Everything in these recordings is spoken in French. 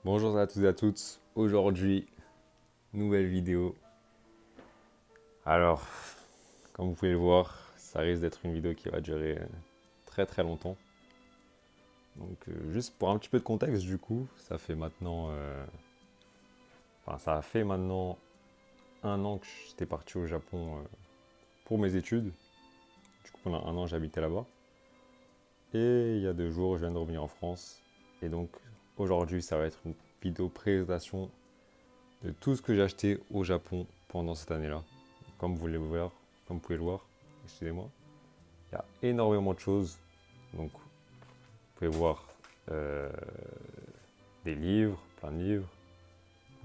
Bonjour à tous et à toutes. Aujourd'hui, nouvelle vidéo. Alors, comme vous pouvez le voir, ça risque d'être une vidéo qui va durer très très longtemps. Donc, juste pour un petit peu de contexte, du coup, ça a fait maintenant 1 an que j'étais parti au Japon pour mes études. Du coup, pendant 1 an, j'habitais là-bas. Et il y a 2 jours, je viens de revenir en France. Et donc, aujourd'hui, ça va être une vidéo présentation de tout ce que j'ai acheté au Japon pendant cette année-là. Comme vous pouvez le voir, excusez-moi, il y a énormément de choses. Donc, vous pouvez voir euh, des livres, plein de livres,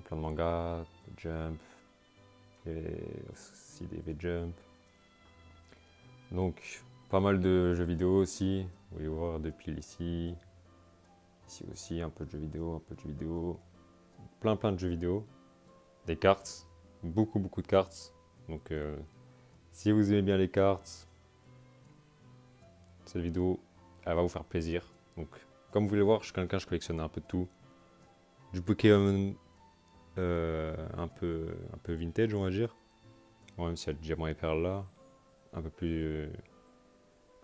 plein de mangas, de Jump, et aussi des V-Jump. Donc, pas mal de jeux vidéo aussi. Vous pouvez voir des piles ici. Ici aussi, un peu de jeux vidéo, un peu de jeux vidéo. Plein de jeux vidéo. Des cartes, beaucoup de cartes. Donc, si vous aimez bien les cartes, cette vidéo, elle va vous faire plaisir. Donc, comme vous pouvez le voir, je collectionne un peu de tout. Du Pokémon un peu vintage, on va dire. Bon, même s'il y a le diamant et perle là. Un peu plus, euh,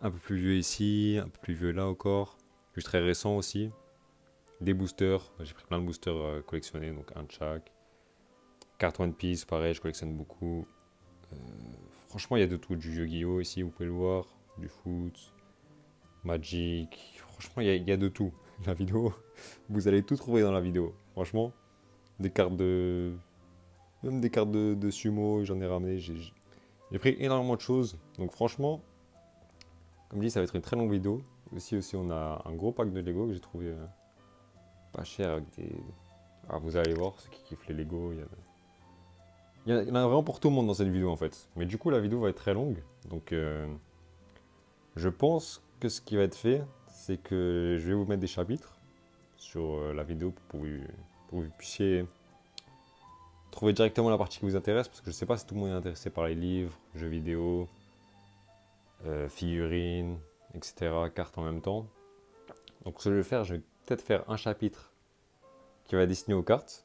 un peu plus vieux ici, un peu plus vieux là encore. Juste très récent aussi. Des boosters, j'ai pris plein de boosters collectionnés, donc un de chaque. Carte One Piece, pareil, je collectionne beaucoup. Franchement, il y a de tout. Du Yu-Gi-Oh! Ici, vous pouvez le voir. Du foot, Magic. Franchement, il y a de tout. La vidéo, vous allez tout trouver dans la vidéo. Franchement, des cartes de. Même des cartes de sumo, j'en ai ramené. J'ai pris énormément de choses. Donc, franchement, comme dit, ça va être une très longue vidéo. Aussi, on a un gros pack de Lego que j'ai trouvé pas cher avec des. Ah, vous allez voir, ceux qui kiffent les Lego, il y en a vraiment pour tout le monde dans cette vidéo en fait. Mais du coup, la vidéo va être très longue. Donc, je pense que ce qui va être fait, c'est que je vais vous mettre des chapitres sur la vidéo pour que vous puissiez trouver directement la partie qui vous intéresse. Parce que je sais pas si tout le monde est intéressé par les livres, jeux vidéo, figurines, etc., cartes en même temps. Donc, ce que je vais faire, je vais peut-être faire un chapitre qui va être destiné aux cartes,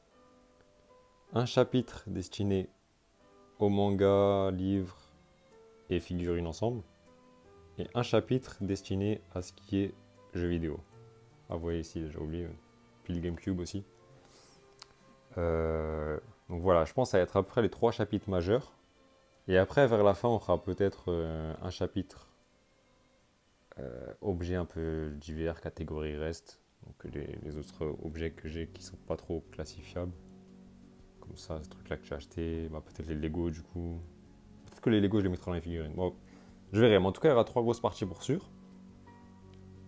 un chapitre destiné aux mangas, livres et figurines ensemble, et un chapitre destiné à ce qui est jeux vidéo. Ah, vous voyez ici, j'ai oublié, puis le GameCube aussi. Euh, donc voilà, je pense que ça va être à peu près les 3 chapitres majeurs. Et après, vers la fin, on fera peut-être un chapitre objets un peu divers, catégorie reste. Donc les autres objets que j'ai qui sont pas trop classifiables. Comme ça, ce truc-là que j'ai acheté, bah, peut-être les Lego du coup. Peut-être que les Lego, je les mettrai dans les figurines. Bon, je verrai, mais en tout cas, il y aura 3 grosses parties pour sûr.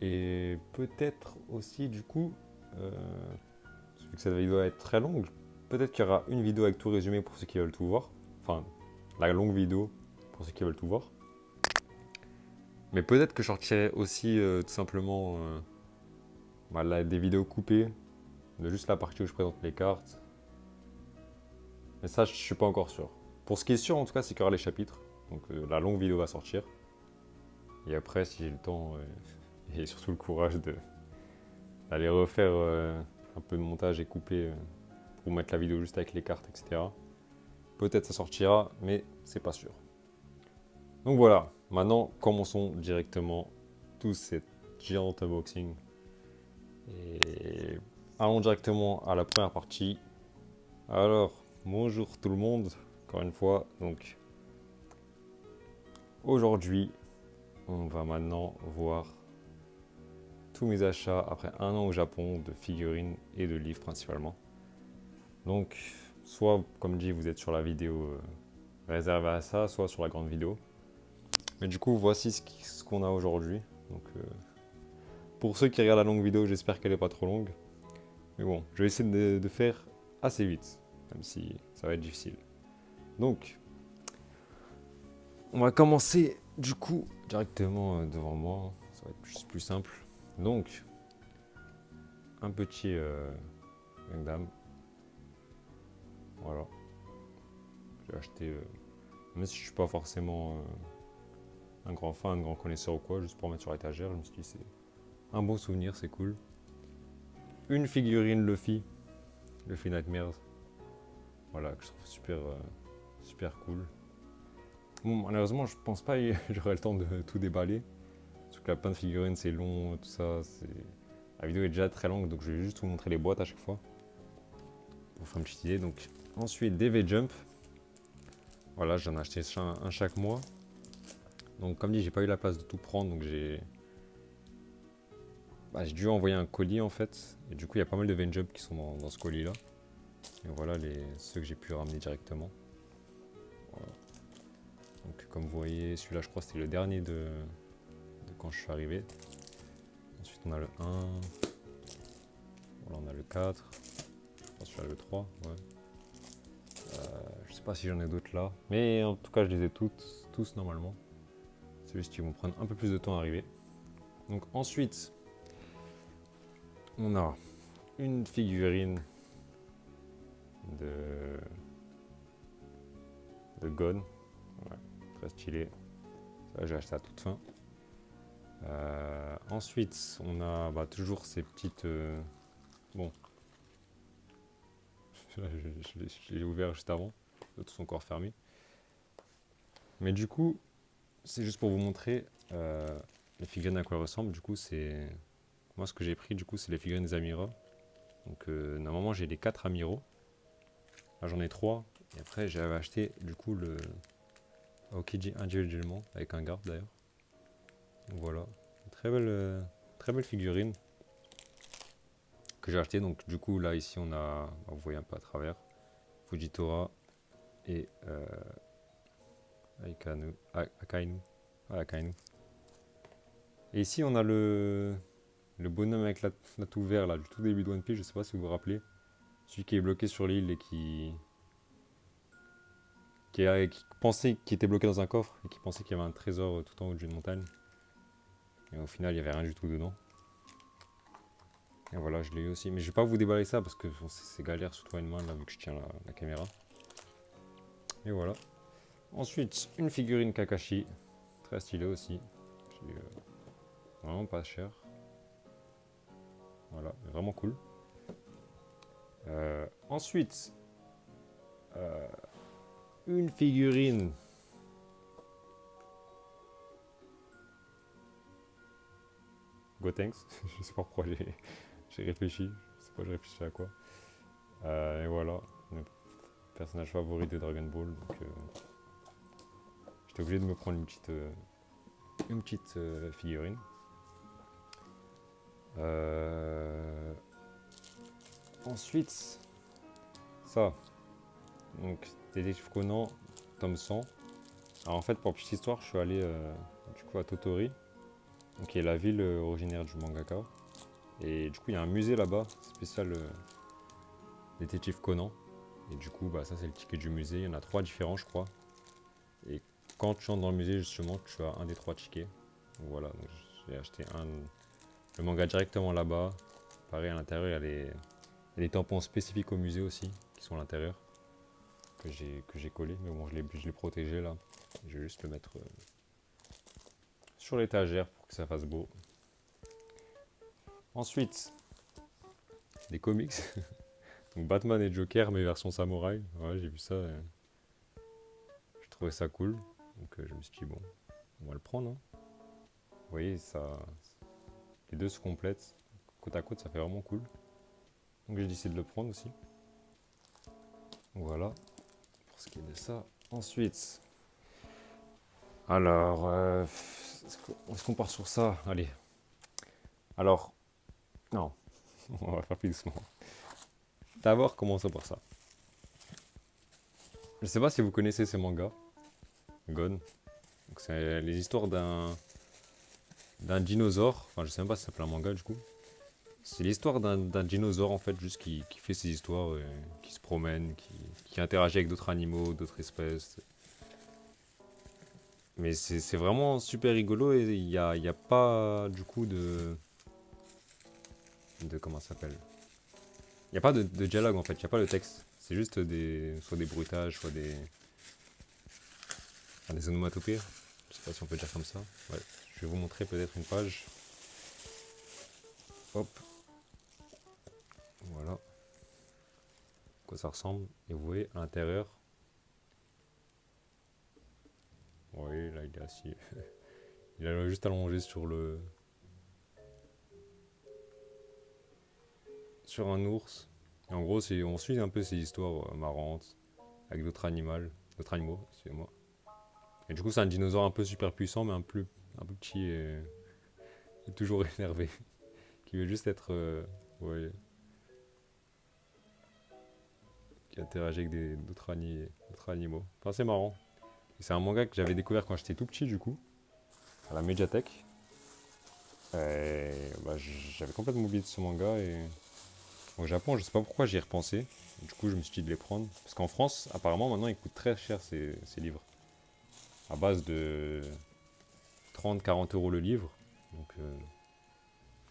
Et peut-être aussi, du coup, vu que cette vidéo va être très longue, peut-être qu'il y aura une vidéo avec tout résumé pour ceux qui veulent tout voir. Enfin, la longue vidéo pour ceux qui veulent tout voir. Mais peut-être que je sortirai aussi tout simplement des vidéos coupées de juste la partie où je présente les cartes. Mais ça, je suis pas encore sûr. Pour ce qui est sûr, en tout cas, c'est qu'il y aura les chapitres. Donc la longue vidéo va sortir. Et après, si j'ai le temps et surtout le courage d'aller refaire un peu de montage et couper pour mettre la vidéo juste avec les cartes, etc. Peut-être ça sortira, mais c'est pas sûr. Donc voilà, maintenant commençons directement tout cette géante unboxing. Et allons directement à la première partie. Alors, bonjour tout le monde, encore une fois. Donc, aujourd'hui, on va maintenant voir tous mes achats après 1 an au Japon de figurines et de livres principalement. Donc, soit, comme dit, vous êtes sur la vidéo réservée à ça, soit sur la grande vidéo. Mais du coup, voici ce qu'on a aujourd'hui. Donc, pour ceux qui regardent la longue vidéo, j'espère qu'elle n'est pas trop longue. Mais bon, je vais essayer de faire assez vite, même si ça va être difficile. Donc, on va commencer du coup directement devant moi. Ça va être plus simple. Donc, un petit Gundam. Voilà. J'ai acheté, même si je suis pas forcément un grand fan, un grand connaisseur ou quoi, juste pour mettre sur l'étagère, je me suis dit c'est un bon souvenir, c'est cool. Une figurine Luffy. Luffy Nightmares. Voilà, que je trouve super cool. Bon, malheureusement, je pense pas que j'aurai le temps de tout déballer. Parce que la plein de figurines, c'est long, tout ça. La vidéo est déjà très longue, donc je vais juste vous montrer les boîtes à chaque fois. Pour faire une petite idée. Donc, ensuite, des V-Jump. Voilà, j'en ai acheté un chaque mois. Donc, comme dit, j'ai pas eu la place de tout prendre, donc j'ai dû envoyer un colis en fait. Et du coup, il y a pas mal de V-Jump qui sont dans ce colis là. Et voilà ceux que j'ai pu ramener directement. Voilà. Donc, comme vous voyez, celui-là, je crois que c'était le dernier de quand je suis arrivé. Ensuite, on a le 1. Voilà, on a le 4. Celui-là, le 3. Ouais. Je sais pas si j'en ai d'autres là. Mais en tout cas, je les ai tous normalement. C'est juste qu'ils vont prendre un peu plus de temps à arriver. Donc, ensuite, on a une figurine de Gon. Ouais, très stylé. Ça, j'ai acheté à toute fin. Ensuite, on a toujours ces petites. Bon. Je l'ai ouvert juste avant. Les autres sont encore fermés. Mais du coup, c'est juste pour vous montrer les figurines à quoi elles ressemblent. Du coup, c'est. Moi, ce que j'ai pris, du coup, c'est les figurines des Amira. Donc, normalement, j'ai les 4 Amiraux. Là, j'en ai 3. Et après, j'avais acheté, du coup, le Aokiji individuellement, avec un garde d'ailleurs. Donc voilà. Très belle figurine que j'ai acheté. Donc, du coup, là, ici, on a. Vous voyez un peu à travers. Fujitora et Akainu. Akainu. Et ici, on a le bonhomme avec la toux vert là, du tout début de One Piece, je sais pas si vous vous rappelez. Celui qui est bloqué sur l'île et qui pensait qu'il était bloqué dans un coffre et qui pensait qu'il y avait un trésor tout en haut d'une montagne. Et au final, il n'y avait rien du tout dedans. Et voilà, je l'ai eu aussi. Mais je vais pas vous déballer ça parce que bon, c'est galère, surtout à une main là, vu que je tiens la caméra. Et voilà. Ensuite, une figurine Kakashi. Très stylée aussi. Vraiment pas cher. Voilà, vraiment cool. Ensuite, une figurine Gotenks. Je sais pas pourquoi j'ai réfléchi. Je sais pas, j'ai réfléchi à quoi. Et voilà, le personnage favori de Dragon Ball. Donc, j'étais obligé de me prendre une petite figurine. Ensuite, ça. Donc, Détective Conan, tome 100. Alors en fait, pour petite histoire, je suis allé du coup à Totori, donc qui est la ville originaire du mangaka. Et du coup, il y a un musée là-bas, spécial Détective Conan. Et du coup, ça c'est le ticket du musée. Il y en a 3 différents, je crois. Et quand tu entres dans le musée, justement, tu as un des 3 tickets. Donc voilà, donc j'ai acheté le manga directement là-bas. Pareil, à l'intérieur, il y a des tampons spécifiques au musée aussi, qui sont à l'intérieur, que j'ai collé. Mais bon, je l'ai protégé là. Je vais juste le mettre sur l'étagère pour que ça fasse beau. Ensuite, des comics. Donc Batman et Joker, mais version samouraï. Ouais, j'ai vu ça. J'ai trouvé ça cool. Donc je me suis dit, bon, on va le prendre. Hein. Vous voyez, les deux se complètent. Côte à côte, ça fait vraiment cool. Donc j'ai décidé de le prendre aussi. Voilà, pour ce qui est de ça. Ensuite, alors, est-ce qu'on part sur ça? Allez. Alors, non, on va faire plus doucement. D'abord, commençons par ça. Je sais pas si vous connaissez ces mangas. Gon. Donc c'est les histoires d'un dinosaure. Enfin, je sais même pas si ça s'appelle un manga du coup. C'est l'histoire d'un dinosaure en fait, juste qui fait ses histoires, qui se promène, qui interagit avec d'autres animaux, d'autres espèces. Mais c'est vraiment super rigolo et il y a pas du coup de comment ça s'appelle. Il n'y a pas de dialogue en fait, il n'y a pas de texte. C'est juste soit des bruitages, soit des onomatopées. Je sais pas si on peut dire comme ça. Ouais. Je vais vous montrer peut-être une page. Hop. Voilà. quoi ça ressemble. Et vous voyez à l'intérieur, oui, là il est assis. Il est juste allongé sur un ours. Et en gros, on suit un peu ces histoires marrantes avec d'autres animaux, excusez-moi. Et du coup, c'est un dinosaure un peu super puissant, mais un peu petit et toujours énervé, qui veut juste être, ouais, qui interagit avec d'autres animaux. Enfin, c'est marrant. Et c'est un manga que j'avais découvert quand j'étais tout petit, du coup, à la Mediathek. Et bah, j'avais complètement oublié de ce manga et au Japon, je sais pas pourquoi j'y ai repensé. Du coup, je me suis dit de les prendre. Parce qu'en France, apparemment, maintenant, ils coûtent très cher ces livres. À base de 30-40 € le livre. Donc,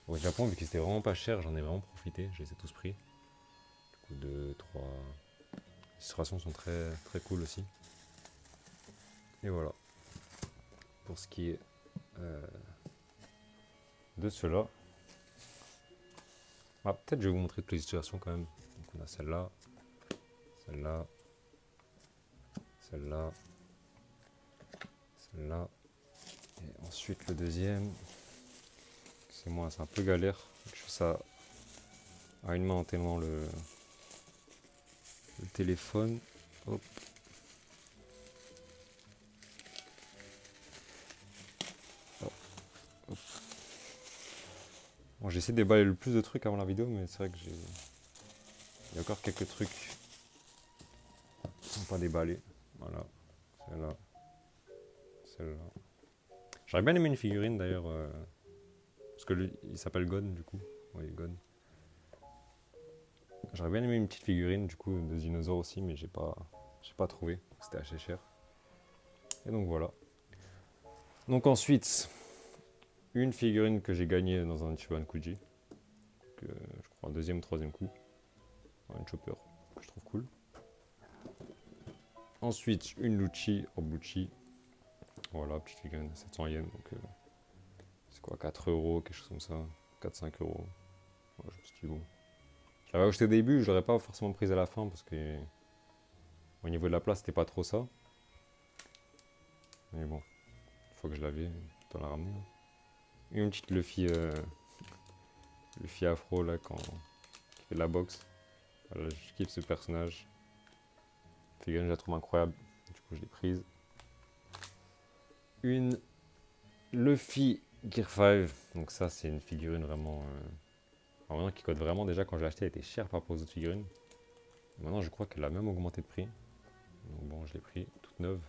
au Japon, vu que c'était vraiment pas cher, j'en ai vraiment profité. Je les ai tous pris. Du coup, 2, 3. Les illustrations sont très, très cool aussi. Et voilà. Pour ce qui est de cela. Ah, peut-être je vais vous montrer toutes les illustrations quand même. Donc, on a celle-là, celle-là, celle-là, celle-là. Et ensuite, le deuxième. C'est moi, c'est un peu galère. Je fais ça à une main en tenant le téléphone. Hop. Hop. Hop. Bon, j'essaie de déballer le plus de trucs avant la vidéo, mais c'est vrai que il y a encore quelques trucs qui sont pas déballés. Voilà. Celle-là. Celle-là. J'aurais bien aimé une figurine d'ailleurs. Parce que lui, il s'appelle Gon du coup. Oui, Gon. J'aurais bien aimé une petite figurine du coup de dinosaure aussi, mais j'ai pas trouvé. C'était assez cher. Et donc voilà. Donc ensuite, une figurine que j'ai gagnée dans un Ichiban Kuji. Que, je crois un deuxième ou troisième coup. Un chopper que je trouve cool. Ensuite, une Lucci Obuchi. Voilà, petite figurine de 700 yens. Donc c'est quoi, 4 €, quelque chose comme ça. 4-5 €. Ouais, je me suis dit bon. Je l'avais acheté au début, je l'aurais pas forcément prise à la fin parce que au niveau de la place, c'était pas trop ça. Mais bon, une fois que je l'avais, je peux la ramener. Et une petite Luffy afro là qui fait de la boxe. Voilà, je kiffe ce personnage. Figurine, je la trouve incroyable. Du coup, je l'ai prise. Une Luffy Gear 5. Donc ça, c'est une figurine vraiment qui cote vraiment. Déjà, quand je l'ai acheté, elle était chère par rapport aux autres figurines. Maintenant, je crois qu'elle a même augmenté de prix. Donc bon, je l'ai pris toute neuve.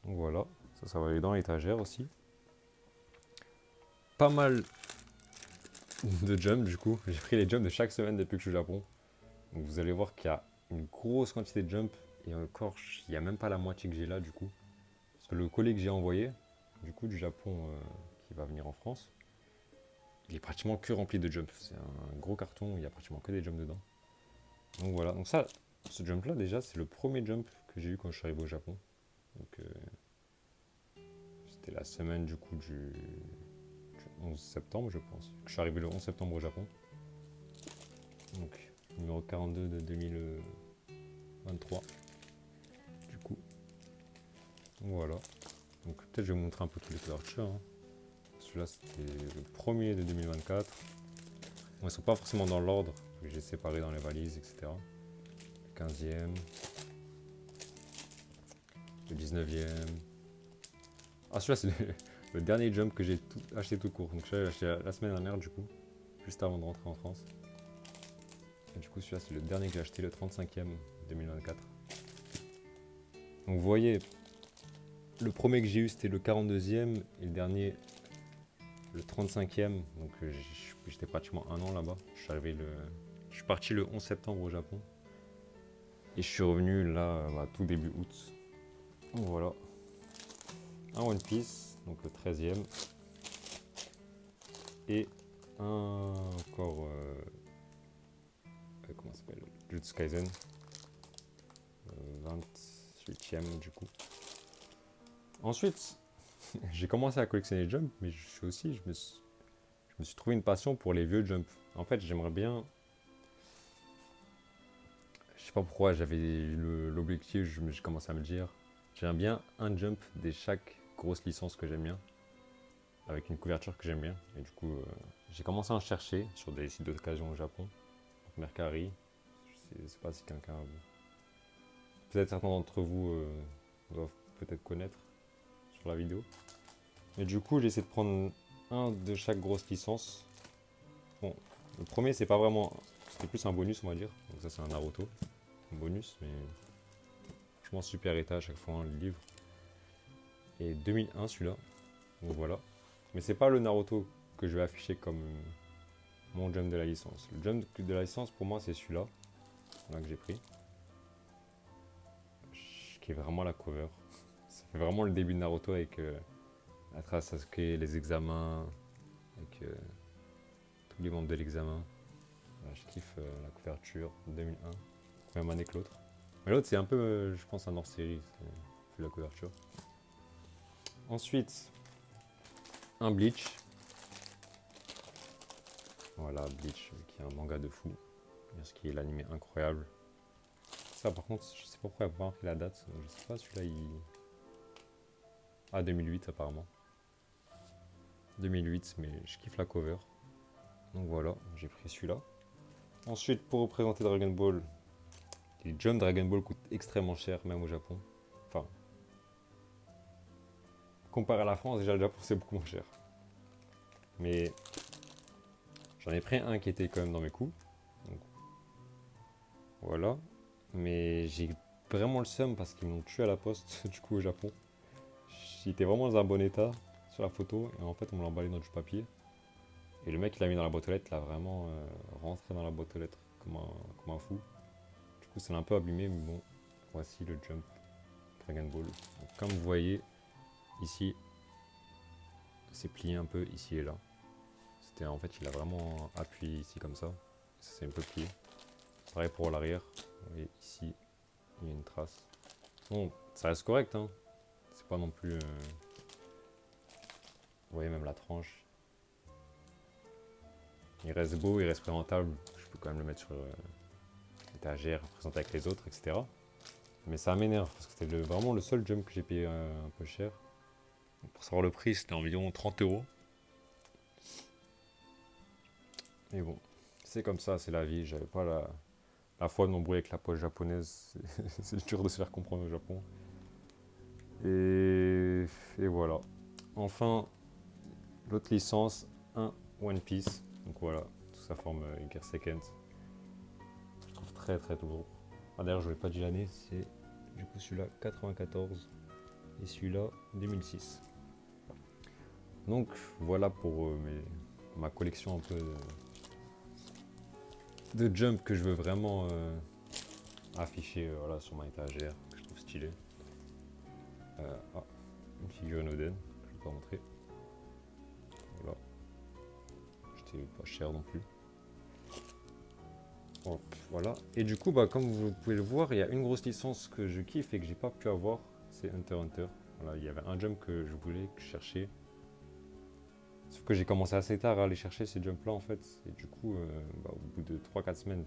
Donc voilà, ça va aller dans l'étagère aussi. Pas mal de jumps du coup. J'ai pris les jumps de chaque semaine depuis que je suis au Japon. Donc vous allez voir qu'il y a une grosse quantité de jumps. Et encore, il n'y a même pas la moitié que j'ai là du coup. Parce que le colis que j'ai envoyé, du coup du Japon qui va venir en France, il est pratiquement que rempli de jumps. C'est un gros carton, il n'y a pratiquement que des jumps dedans. Donc voilà, donc ça, ce jump là déjà, c'est le premier jump que j'ai eu quand je suis arrivé au Japon. Donc c'était la semaine du coup du 11 septembre je pense. Je suis arrivé le 11 septembre au Japon. Donc numéro 42 de 2023 du coup. Donc voilà. Donc peut-être je vais vous montrer un peu tous les couvertures. Hein. Celui-là c'était le premier de 2024. Bon, ils sont pas forcément dans l'ordre, j'ai séparé dans les valises, etc. Le 15e, le 19e. Ah celui-là c'est le dernier jump que j'ai acheté tout court. Donc je l'ai acheté la semaine dernière du coup, juste avant de rentrer en France. Et du coup celui-là c'est le dernier que j'ai acheté, le 35e 2024. Donc vous voyez, le premier que j'ai eu c'était le 42e et le dernier le 35e. Donc j'étais pratiquement un an là-bas. Je suis parti le 11 septembre au Japon. Et je suis revenu là tout début août. Donc voilà. Un One Piece, donc le 13e. Et encore comment ça s'appelle, Jujutsu Kaisen, 28e du coup. Ensuite, j'ai commencé à collectionner les jumps, mais je me suis trouvé une passion pour les vieux jumps. En fait, j'aimerais bien sais pas pourquoi j'avais l'objectif, je commençais à me dire, j'aime bien un jump de chaque grosse licence que j'aime bien, avec une couverture que j'aime bien. Et du coup, j'ai commencé à en chercher sur des sites d'occasion au Japon, donc Mercari. Je sais pas si quelqu'un, peut-être certains d'entre vous doivent peut-être connaître sur la vidéo. Et du coup, j'ai essayé de prendre un de chaque grosse licence. Bon, le premier, c'est pas vraiment, c'était plus un bonus, on va dire. Donc ça, c'est un Naruto, un bonus, mais franchement super état à chaque fois, hein, le livre. Et 2001 celui-là, donc voilà. Mais c'est pas le Naruto que je vais afficher comme mon jump de la licence. Le jump de la licence pour moi c'est celui-là, là que j'ai pris. Qui est vraiment la cover. Ça fait vraiment le début de Naruto avec la trace Sasuke, les examens, avec tous les membres de l'examen. Voilà, je kiffe la couverture 2001, même année que l'autre. Mais l'autre c'est un peu, je pense, un hors-série, vu la couverture. Ensuite, un Bleach. Voilà, Bleach, qui est un manga de fou. Parce qu'il est l'animé incroyable. Ça, par contre, je sais pas pourquoi il n'y a pas marqué la date. Je sais pas, celui-là, il. Ah, 2008, apparemment. 2008, mais je kiffe la cover. Donc voilà, j'ai pris celui-là. Ensuite, pour représenter Dragon Ball, les Jump Dragon Ball coûtent extrêmement cher, même au Japon. Enfin, comparé à la France, déjà le Japon c'est beaucoup moins cher. Mais j'en ai pris un qui était quand même dans mes coups. Donc, voilà. Mais j'ai vraiment le seum parce qu'ils m'ont tué à la poste, du coup, au Japon. J'étais vraiment dans un bon état sur la photo, et en fait, on me l'a emballé dans du papier. Et le mec, il l'a mis dans la boîte aux lettres, il a vraiment rentré dans la boîte aux lettres comme un fou. Du coup, ça l'a un peu abîmé, mais bon, voici le Jump Dragon Ball. Donc, comme vous voyez, ici, c'est plié un peu ici et là. En fait, il a vraiment appuyé ici comme ça. Ça s'est un peu plié. Pareil pour l'arrière. Vous voyez, ici, il y a une trace. Bon, ça reste correct, hein. C'est pas non plus. Vous voyez même la tranche. Il reste beau, il reste présentable. Je peux quand même le mettre sur l'étagère, présenter avec les autres, etc. Mais ça m'énerve parce que c'était vraiment le seul jump que j'ai payé un peu cher. Pour savoir le prix, c'était environ 30 euros. Mais bon, c'est comme ça, c'est la vie. J'avais pas la foi de m'embrouiller avec la poche japonaise. C'est dur de se faire comprendre au Japon. Et voilà. Enfin, l'autre licence, un One Piece. Donc voilà, tout ça forme Gear Second. Je trouve très très toujours. Ah, d'ailleurs, je ne vous ai pas dit l'année, c'est du coup celui-là 94 et celui-là 2006. Donc voilà pour ma collection un peu de jump que je veux vraiment afficher voilà, sur ma étagère, que je trouve stylé. Une figurine Oden, que je ne vais pas montrer. Voilà. C'était pas cher non plus. Hop, voilà. Et du coup, bah, comme vous pouvez le voir, il y a une grosse licence que je kiffe et que j'ai pas pu avoir, c'est Hunter x Hunter. Voilà, il y avait un jump que je voulais, que je cherchais. Sauf que j'ai commencé assez tard à aller chercher ces jumps là en fait. Et du coup, bah, au bout de 3-4 semaines,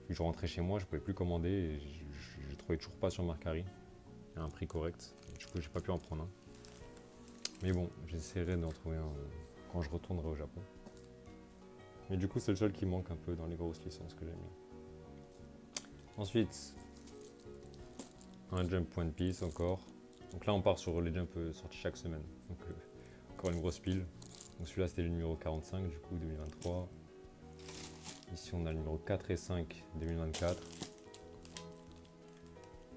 je rentrais chez moi, je pouvais plus commander et je trouvais toujours pas sur Mercari à un prix correct. Et du coup, j'ai pas pu en prendre un. Mais bon, j'essaierai d'en trouver un quand je retournerai au Japon. Mais du coup, c'est le seul qui manque un peu dans les grosses licences que j'ai mis. Ensuite, un Jump One Piece encore. Donc là, on part sur les jumps sortis chaque semaine. Donc encore une grosse pile. Donc celui-là, c'était le numéro 45, du coup, 2023. Ici, on a le numéro 4 et 5, 2024.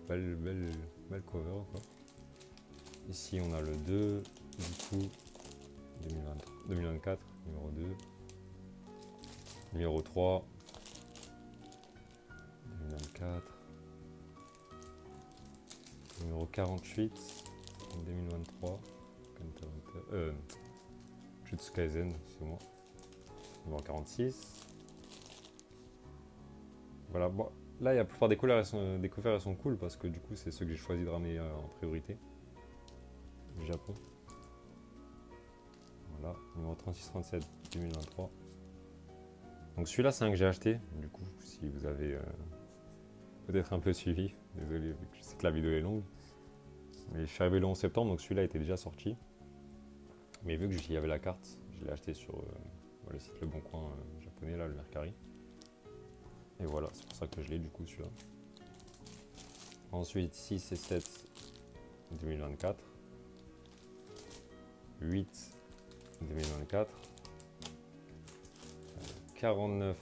Belle cover, quoi. Ici, on a le 2, du coup, 2024, numéro 2. Numéro 3, 2024. Numéro 48, 2023. Jutsu Kaisen, c'est moi. Numéro 46. Voilà, bon, là, la plupart des couleurs, des couverts, elles sont cool parce que du coup, c'est ceux que j'ai choisi de ramener en priorité du Japon. Voilà, numéro 36-37, 2023. Donc celui-là, c'est un que j'ai acheté. Du coup, si vous avez peut-être un peu suivi, désolé, vu que je sais que la vidéo est longue. Mais je suis arrivé le 11 septembre, donc celui-là était déjà sorti. Mais vu que j'y avais la carte, je l'ai acheté sur le site Le Bon Coin japonais, là, le Mercari. Et voilà, c'est pour ça que je l'ai du coup celui-là. Ensuite, 6 et 7, 2024. 8, 2024. 49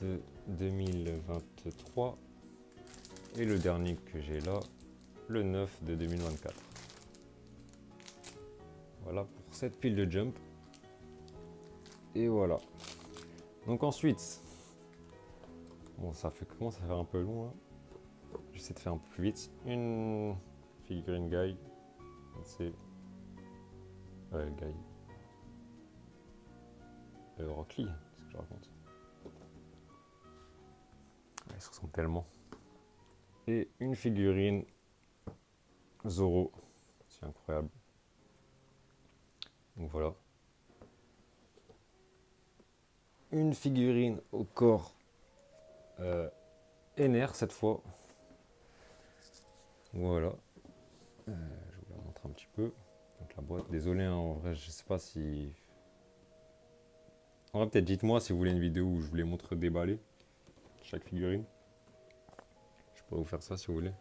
de 2023. Et le dernier que j'ai là, le 9 de 2024. Voilà pour cette pile de jump. Et voilà. Donc ensuite, bon ça commence à faire un peu long là. J'essaie de faire un peu plus vite. Une figurine Guy. C'est Guy. Rock Lee, c'est ce que je raconte. Ouais, ils se ressemblent tellement. Et une figurine Zoro. C'est incroyable. Donc voilà. Une figurine au corps NR cette fois. Voilà. Je vous la montre un petit peu. Donc la boîte. Désolé, hein, en vrai, je sais pas si. En vrai, peut-être dites-moi si vous voulez une vidéo où je vous les montre déballer chaque figurine. Je pourrais vous faire ça si vous voulez.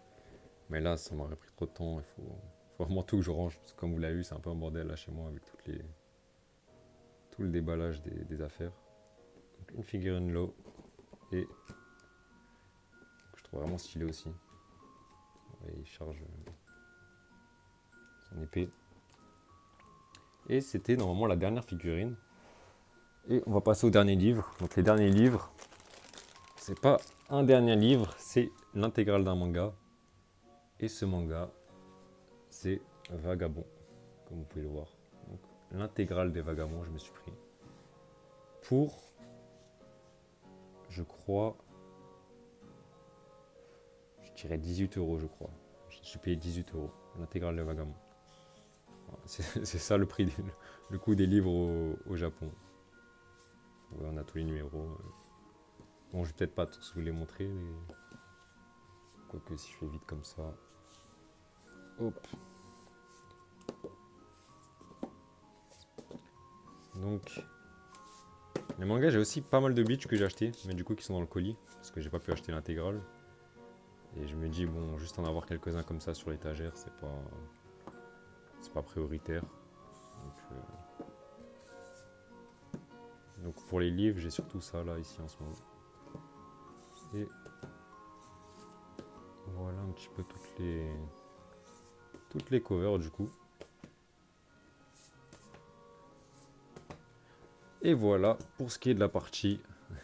Mais là, ça m'aurait pris trop de temps. Il faut vraiment tout que je range. Parce que comme vous l'avez vu, c'est un peu un bordel là chez moi avec tout le déballage des affaires. Donc une figurine low. Et que je trouve vraiment stylé aussi. Ouais, il charge son épée. Et c'était normalement la dernière figurine. Et on va passer au dernier livre. Donc les derniers livres, c'est pas un dernier livre, c'est l'intégrale d'un manga. Et ce manga, c'est Vagabond, comme vous pouvez le voir. Donc l'intégrale des Vagabonds, je me suis pris pour, je crois, je dirais 18 €, je crois. Je suis payé 18 €, l'intégrale des Vagabonds. C'est ça le prix, le coût des livres au Japon. Ouais, on a tous les numéros. Bon, je vais peut-être pas tous vous les montrer, mais quoique si je fais vite comme ça. Hop. Donc, les mangas, j'ai aussi pas mal de Bleach que j'ai acheté, mais du coup qui sont dans le colis, parce que j'ai pas pu acheter l'intégrale. Et je me dis, bon, juste en avoir quelques-uns comme ça sur l'étagère, c'est pas prioritaire. Donc pour les livres, j'ai surtout ça là, ici en ce moment. Et voilà un petit peu toutes les covers du coup. Et voilà pour ce qui est de la partie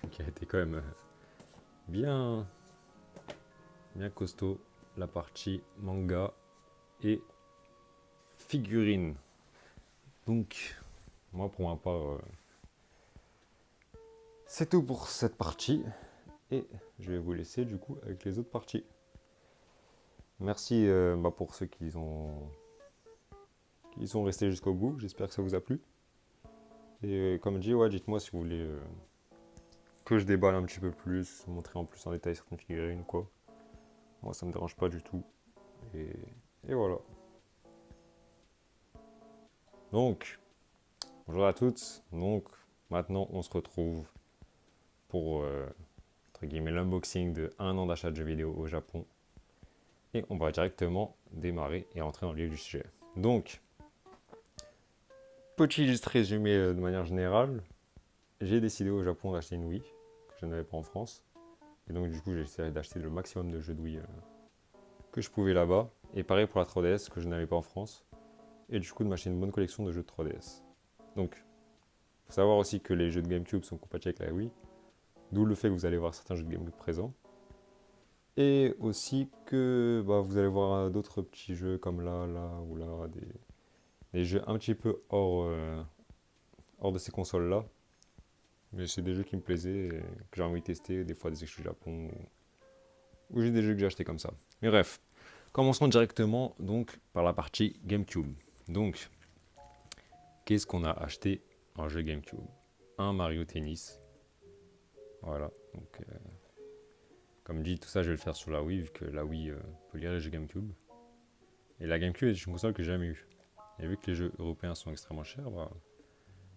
qui a été quand même bien costaud, la partie manga et figurines. Donc moi pour ma part c'est tout pour cette partie et je vais vous laisser du coup avec les autres parties. Merci pour ceux qui sont restés jusqu'au bout, j'espère que ça vous a plu. Et comme dit, ouais, dites-moi si vous voulez que je déballe un petit peu plus, montrer en plus en détail certaines figurines ou quoi. Moi ça me dérange pas du tout. Et voilà. Donc, bonjour à toutes. Donc, maintenant on se retrouve pour entre guillemets l'unboxing de 1 an d'achat de jeux vidéo au Japon. Et on va directement démarrer et rentrer dans le vif du sujet. Donc, petit juste résumé de manière générale. J'ai décidé au Japon d'acheter une Wii, que je n'avais pas en France. Et donc du coup j'ai essayé d'acheter le maximum de jeux de Wii que je pouvais là-bas. Et pareil pour la 3DS que je n'avais pas en France. Et du coup de m'acheter une bonne collection de jeux de 3DS. Donc, il faut savoir aussi que les jeux de GameCube sont compatibles avec la Wii. D'où le fait que vous allez voir certains jeux de GameCube présents. Et aussi que vous allez voir d'autres petits jeux comme là ou là, des jeux un petit peu hors de ces consoles-là. Mais c'est des jeux qui me plaisaient, et que j'ai envie de tester, des fois des exclus Japon, ou j'ai des jeux que j'ai achetés comme ça. Mais bref, commençons directement donc par la partie GameCube. Donc, qu'est-ce qu'on a acheté en jeu GameCube? un Mario Tennis. Voilà, donc comme dit, tout ça je vais le faire sur la Wii, vu que la Wii peut lire les jeux GameCube. Et la GameCube est une console que j'ai jamais eue. Et vu que les jeux européens sont extrêmement chers, bah,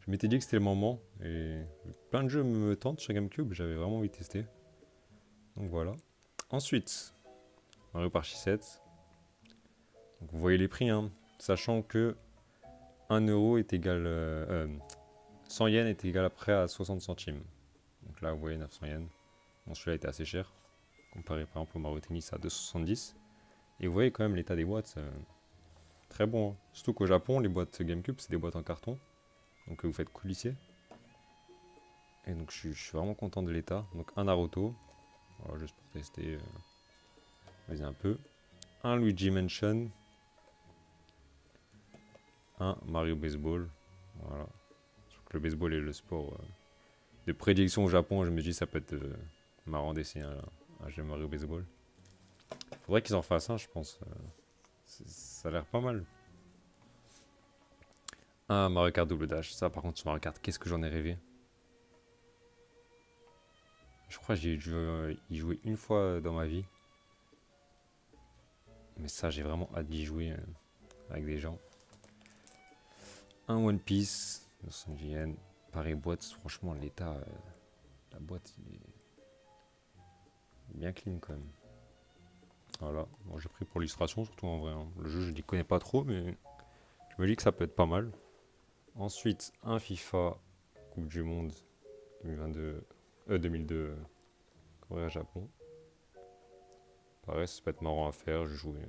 je m'étais dit que c'était le moment. Et plein de jeux me tentent sur GameCube, j'avais vraiment envie de tester. Donc voilà. Ensuite, Mario Party 7. Donc vous voyez les prix, hein, sachant que 1 € est égal. 100 yens est égal après à 60 centimes. Donc là, vous voyez 900 yens. Bon, celui-là était assez cher, comparé par exemple au Mario Tennis à 270. Et vous voyez quand même l'état des boîtes, très bon. Hein. Surtout qu'au Japon, les boîtes GameCube, c'est des boîtes en carton. Donc vous faites coulisser. Et donc je suis vraiment content de l'état. Donc un Naruto, voilà, juste pour tester. Vas-y un peu. Un Luigi Mansion. Un Mario Baseball. Voilà. Le baseball est le sport de prédilection au Japon. Je me dis ça peut être marrant d'essayer un jeu Mario Baseball. Faudrait qu'ils en fassent un, je pense. Ça a l'air pas mal. Un Mario Kart Double Dash. Ça, par contre, sur Mario Kart, qu'est-ce que j'en ai rêvé. Je crois que j'ai dû y jouer une fois dans ma vie. Mais ça, j'ai vraiment hâte d'y jouer avec des gens. Un One Piece. 900 yens. Pareil, boîte. Franchement, l'état. La boîte, il est bien clean quand même. Voilà, bon, j'ai pris pour l'illustration, surtout en vrai. Hein. Le jeu, je n'y connais pas trop, mais je me dis que ça peut être pas mal. Ensuite, un FIFA Coupe du Monde 2002 Corée-Japon. Pareil, ça peut être marrant à faire. Je jouais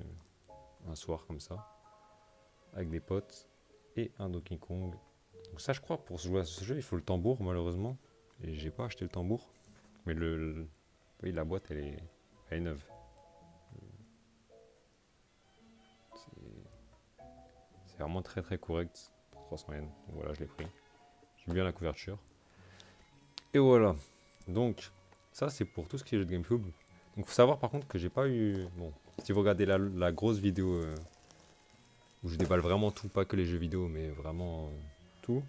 un soir comme ça, avec des potes. Et un Donkey Kong. Donc ça, je crois, pour jouer à ce jeu, il faut le tambour, malheureusement. Et j'ai pas acheté le tambour. Mais oui, la boîte, elle est neuve. C'est vraiment très très correct pour 300 yens. Donc voilà, je l'ai pris. J'aime bien la couverture. Et voilà. Donc, ça c'est pour tout ce qui est jeu de GameCube. Donc faut savoir par contre que j'ai pas eu... Bon, si vous regardez la grosse vidéo où je déballe vraiment tout, pas que les jeux vidéo, mais vraiment tout.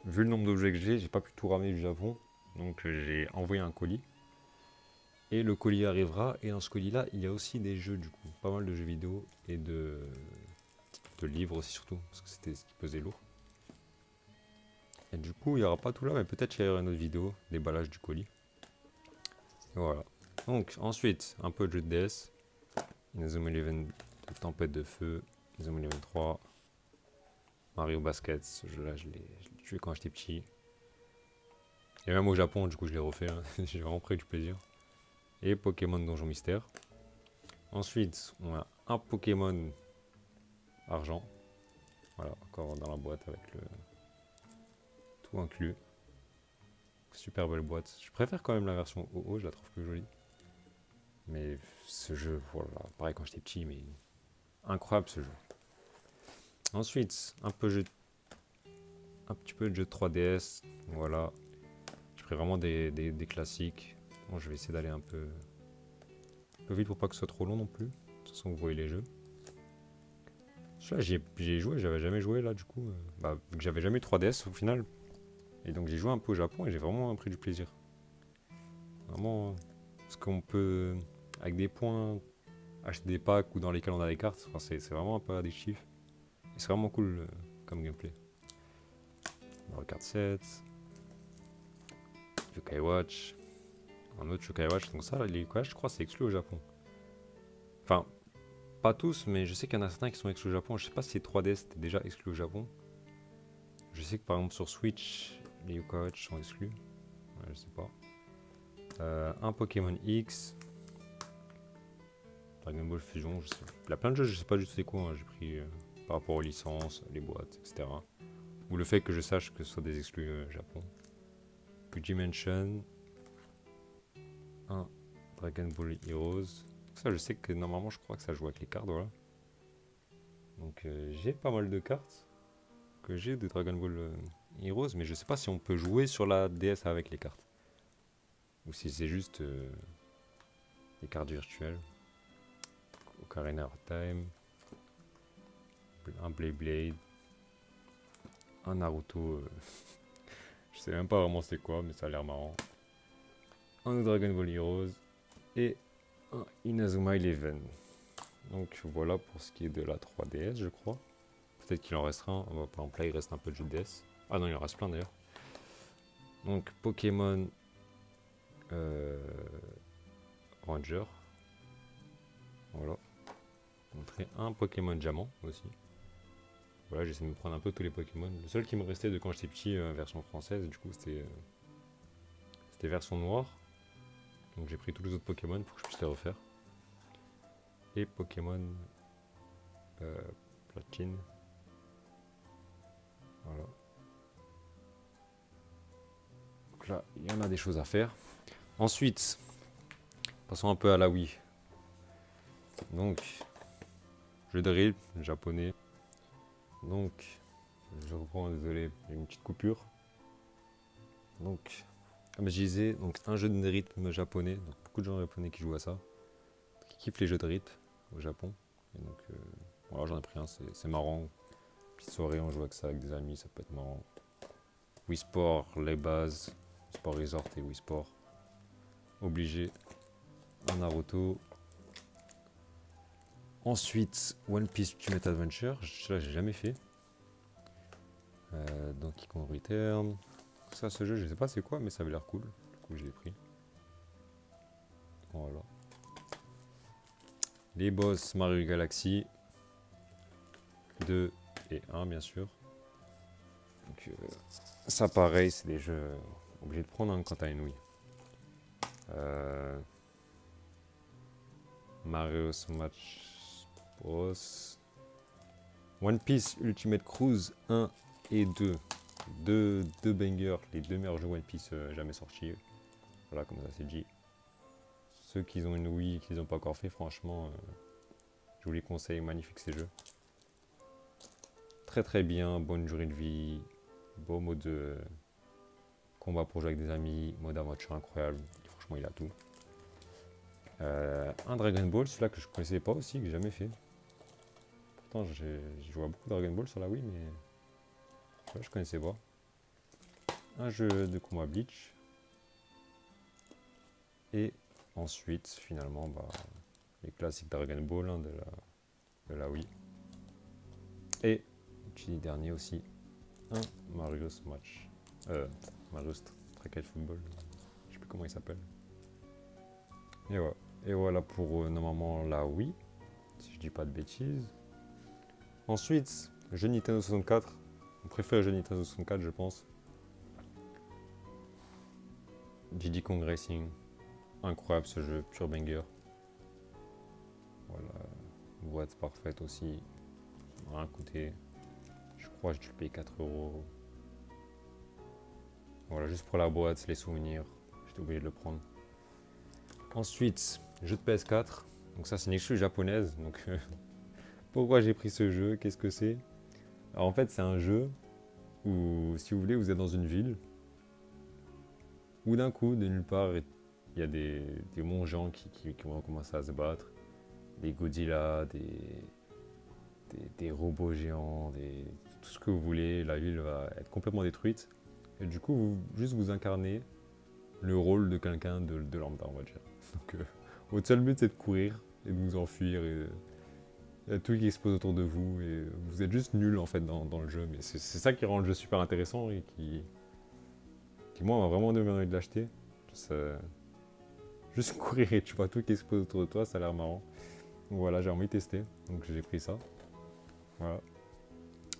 Vu le nombre d'objets que j'ai pas pu tout ramener du Japon. Donc j'ai envoyé un colis. Et le colis arrivera. Et dans ce colis-là, il y a aussi des jeux du coup. Pas mal de jeux vidéo et de livres aussi surtout. Parce que c'était ce qui pesait lourd. Et du coup, il n'y aura pas tout là, mais peut-être qu'il y aura une autre vidéo, déballage du colis. Et voilà. Donc, ensuite, un peu de jeu de DS. Inazuma Eleven de Tempête de Feu. Inazuma Eleven 3. Mario Basket. Ce jeu-là, je l'ai tué quand j'étais petit. Et même au Japon, du coup, je l'ai refait. Hein. J'ai vraiment pris du plaisir. Et Pokémon Donjon Mystère. Ensuite, on a un Pokémon Argent. Voilà, encore dans la boîte avec le tout inclus. Super belle boîte. Je préfère quand même la version OO, je la trouve plus jolie. Mais ce jeu, voilà, pareil quand j'étais petit, mais incroyable ce jeu. Ensuite, un petit peu de jeu de 3DS. Voilà. Je ferai vraiment des classiques. Bon, je vais essayer d'aller un peu vite pour pas que ce soit trop long non plus. De toute façon, vous voyez les jeux. Celui-là, j'ai joué, j'avais jamais joué là du coup. Vu que j'avais jamais eu 3DS au final. Et donc j'ai joué un peu au Japon et j'ai vraiment pris du plaisir. Vraiment, parce qu'on peut, avec des points, acheter des packs ou dans lesquels on a des cartes. Enfin, c'est vraiment un peu addictif. Et c'est vraiment cool comme gameplay. Mario Kart 7. Yokai Watch. Un autre Yokai Watch. Donc ça, les Yokai Watch, je crois, c'est exclu au Japon. Enfin, pas tous, mais je sais qu'il y en a certains qui sont exclus au Japon. Je sais pas si 3DS c'était déjà exclu au Japon. Je sais que par exemple sur Switch, les Yokai Watch sont exclus. Ouais, je sais pas. Un Pokémon X. Dragon Ball Fusion, je sais. Il y a plein de jeux, je sais pas du tout c'est quoi. Hein. J'ai pris par rapport aux licences, les boîtes, etc. Ou le fait que je sache que ce soit des exclus Japon. Luigi Mansion. Un Dragon Ball Heroes. Ça, je sais que normalement, je crois que ça joue avec les cartes, voilà. Donc, j'ai pas mal de cartes que j'ai de Dragon Ball Heroes, mais je sais pas si on peut jouer sur la DS avec les cartes. Ou si c'est juste des cartes virtuelles. Ocarina of Time. Un Blade, un Naruto. Je Je sais même pas vraiment c'est quoi, mais ça a l'air marrant. Un autre Dragon Ball Heroes et un Inazuma Eleven. Donc voilà pour ce qui est de la 3DS, je crois. Peut-être qu'il en restera un. Par exemple, là, il reste un peu de jeux de DS. Ah non, il en reste plein d'ailleurs. Donc Pokémon Ranger. Voilà. Montrer un Pokémon Diamant aussi. Voilà, j'essaie de me prendre un peu tous les Pokémon. Le seul qui me restait de quand j'étais petit, version française, du coup, c'était version noire. Donc j'ai pris tous les autres Pokémon pour que je puisse les refaire. Et Pokémon Platine. Voilà. Donc là, il y en a des choses à faire. Ensuite, passons un peu à la Wii. Donc, jeu de rythme japonais. Donc, je reprends, désolé, il y a une petite coupure. Donc, comme je disais, donc un jeu de rythme japonais. Donc, beaucoup de gens japonais qui jouent à ça. Qui kiffent les jeux de rythme au Japon. Et donc, voilà, j'en ai pris un, c'est marrant. Petite soirée, on joue avec ça avec des amis, ça peut être marrant. Wii Sport, les bases. Sport Resort et Wii Sport. Obligé. Un Naruto. Ensuite, One Piece Ultimate Adventure. Là, j'ai jamais fait. Donkey Kong Return. Ça, ce jeu, je sais pas c'est quoi, mais ça avait l'air cool. Du coup, je l'ai pris. Voilà. Les boss Mario Galaxy 2 et 1, bien sûr. Donc, ça, pareil, c'est des jeux obligés de prendre quand t'as une Wii. Mario Smash Bros. One Piece Ultimate Cruise 1 et 2. Deux bangers, les deux meilleurs jeux One Piece jamais sortis. Voilà, comme ça c'est dit. Ceux qui ont une Wii et qui n'ont pas encore fait, franchement, je vous les conseille, magnifiques ces jeux. Très très bien, bonne durée de vie, beau mode de combat pour jouer avec des amis, mode aventure incroyable, franchement il a tout. Un Dragon Ball, celui-là que je connaissais pas aussi, que j'ai jamais fait. Pourtant j'ai joué à beaucoup de Dragon Ball sur la Wii, mais là, je connaissais pas. Un jeu de combat Bleach. Et ensuite, finalement, les classiques Dragon Ball hein, de la Wii. Et, petit dernier aussi, un Mario Smash. Mario Strike Football. Je sais plus comment il s'appelle. Et, ouais. Et voilà pour normalement la Wii, si je dis pas de bêtises. Ensuite, jeu Nintendo 64. On préfère le jeu Nintendo 64, je pense. Diddy Kong Racing. Incroyable ce jeu, pur banger. Voilà, boîte parfaite aussi. Ça m'a rien coûté. Je crois que j'ai dû le payer 4€. Voilà, juste pour la boîte, les souvenirs. J'étais obligé de le prendre. Ensuite, jeu de PS4. Donc ça, c'est une exclu japonaise. Donc pourquoi j'ai pris ce jeu? Qu'est-ce que c'est? Alors en fait, c'est un jeu où, si vous voulez, vous êtes dans une ville où d'un coup, de nulle part, il y a des monstres qui vont commencer à se battre. Des Godzilla, des robots géants, tout ce que vous voulez. La ville va être complètement détruite. Et du coup, vous incarnez le rôle de quelqu'un de lambda, on va dire. Donc, votre seul but, c'est de courir et de vous enfuir. Et il y a tout qui explose autour de vous. Et vous êtes juste nul, en fait, dans le jeu. Mais c'est ça qui rend le jeu super intéressant et qui moi, m'a vraiment donné envie de l'acheter. Juste courir et tu vois tout qui explose autour de toi, ça a l'air marrant. Donc voilà, j'ai envie de tester. Donc j'ai pris ça. Voilà.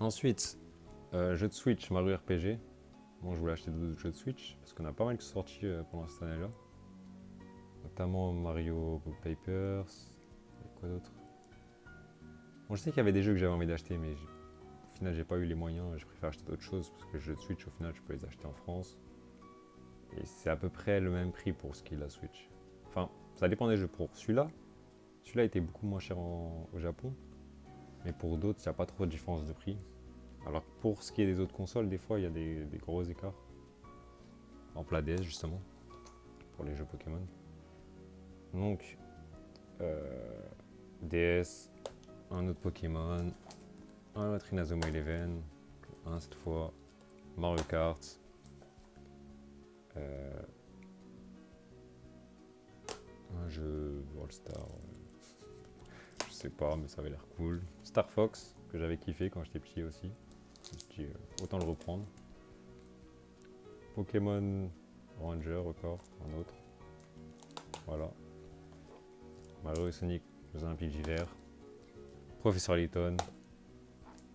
Ensuite, jeu de Switch, Mario RPG. Bon, je voulais acheter d'autres jeux de Switch, parce qu'on a pas mal qui sont sortis pendant cette année-là. Notamment Mario Papers. Et quoi d'autre? Bon, je sais qu'il y avait des jeux que j'avais envie d'acheter, mais au final, j'ai pas eu les moyens. Je préfère acheter d'autres choses, parce que les jeux de Switch, au final, je peux les acheter en France. Et c'est à peu près le même prix pour ce qui est la Switch. Enfin, ça dépend des jeux. Pour celui-là était beaucoup moins cher au Japon. Mais pour d'autres, il n'y a pas trop de différence de prix. Alors que pour ce qui est des autres consoles, des fois, il y a des gros écarts. En plat DS, justement, pour les jeux Pokémon. Donc, DS, un autre Pokémon, un autre Inazuma Eleven, un cette fois, Mario Kart, un jeu All-Star. Je sais pas, mais ça avait l'air cool. Star Fox, que j'avais kiffé quand j'étais petit aussi. Je me suis dit, autant le reprendre. Pokémon Ranger encore, un autre. Voilà. Mario et Sonic aux Olympiques d'hiver. Professeur Layton.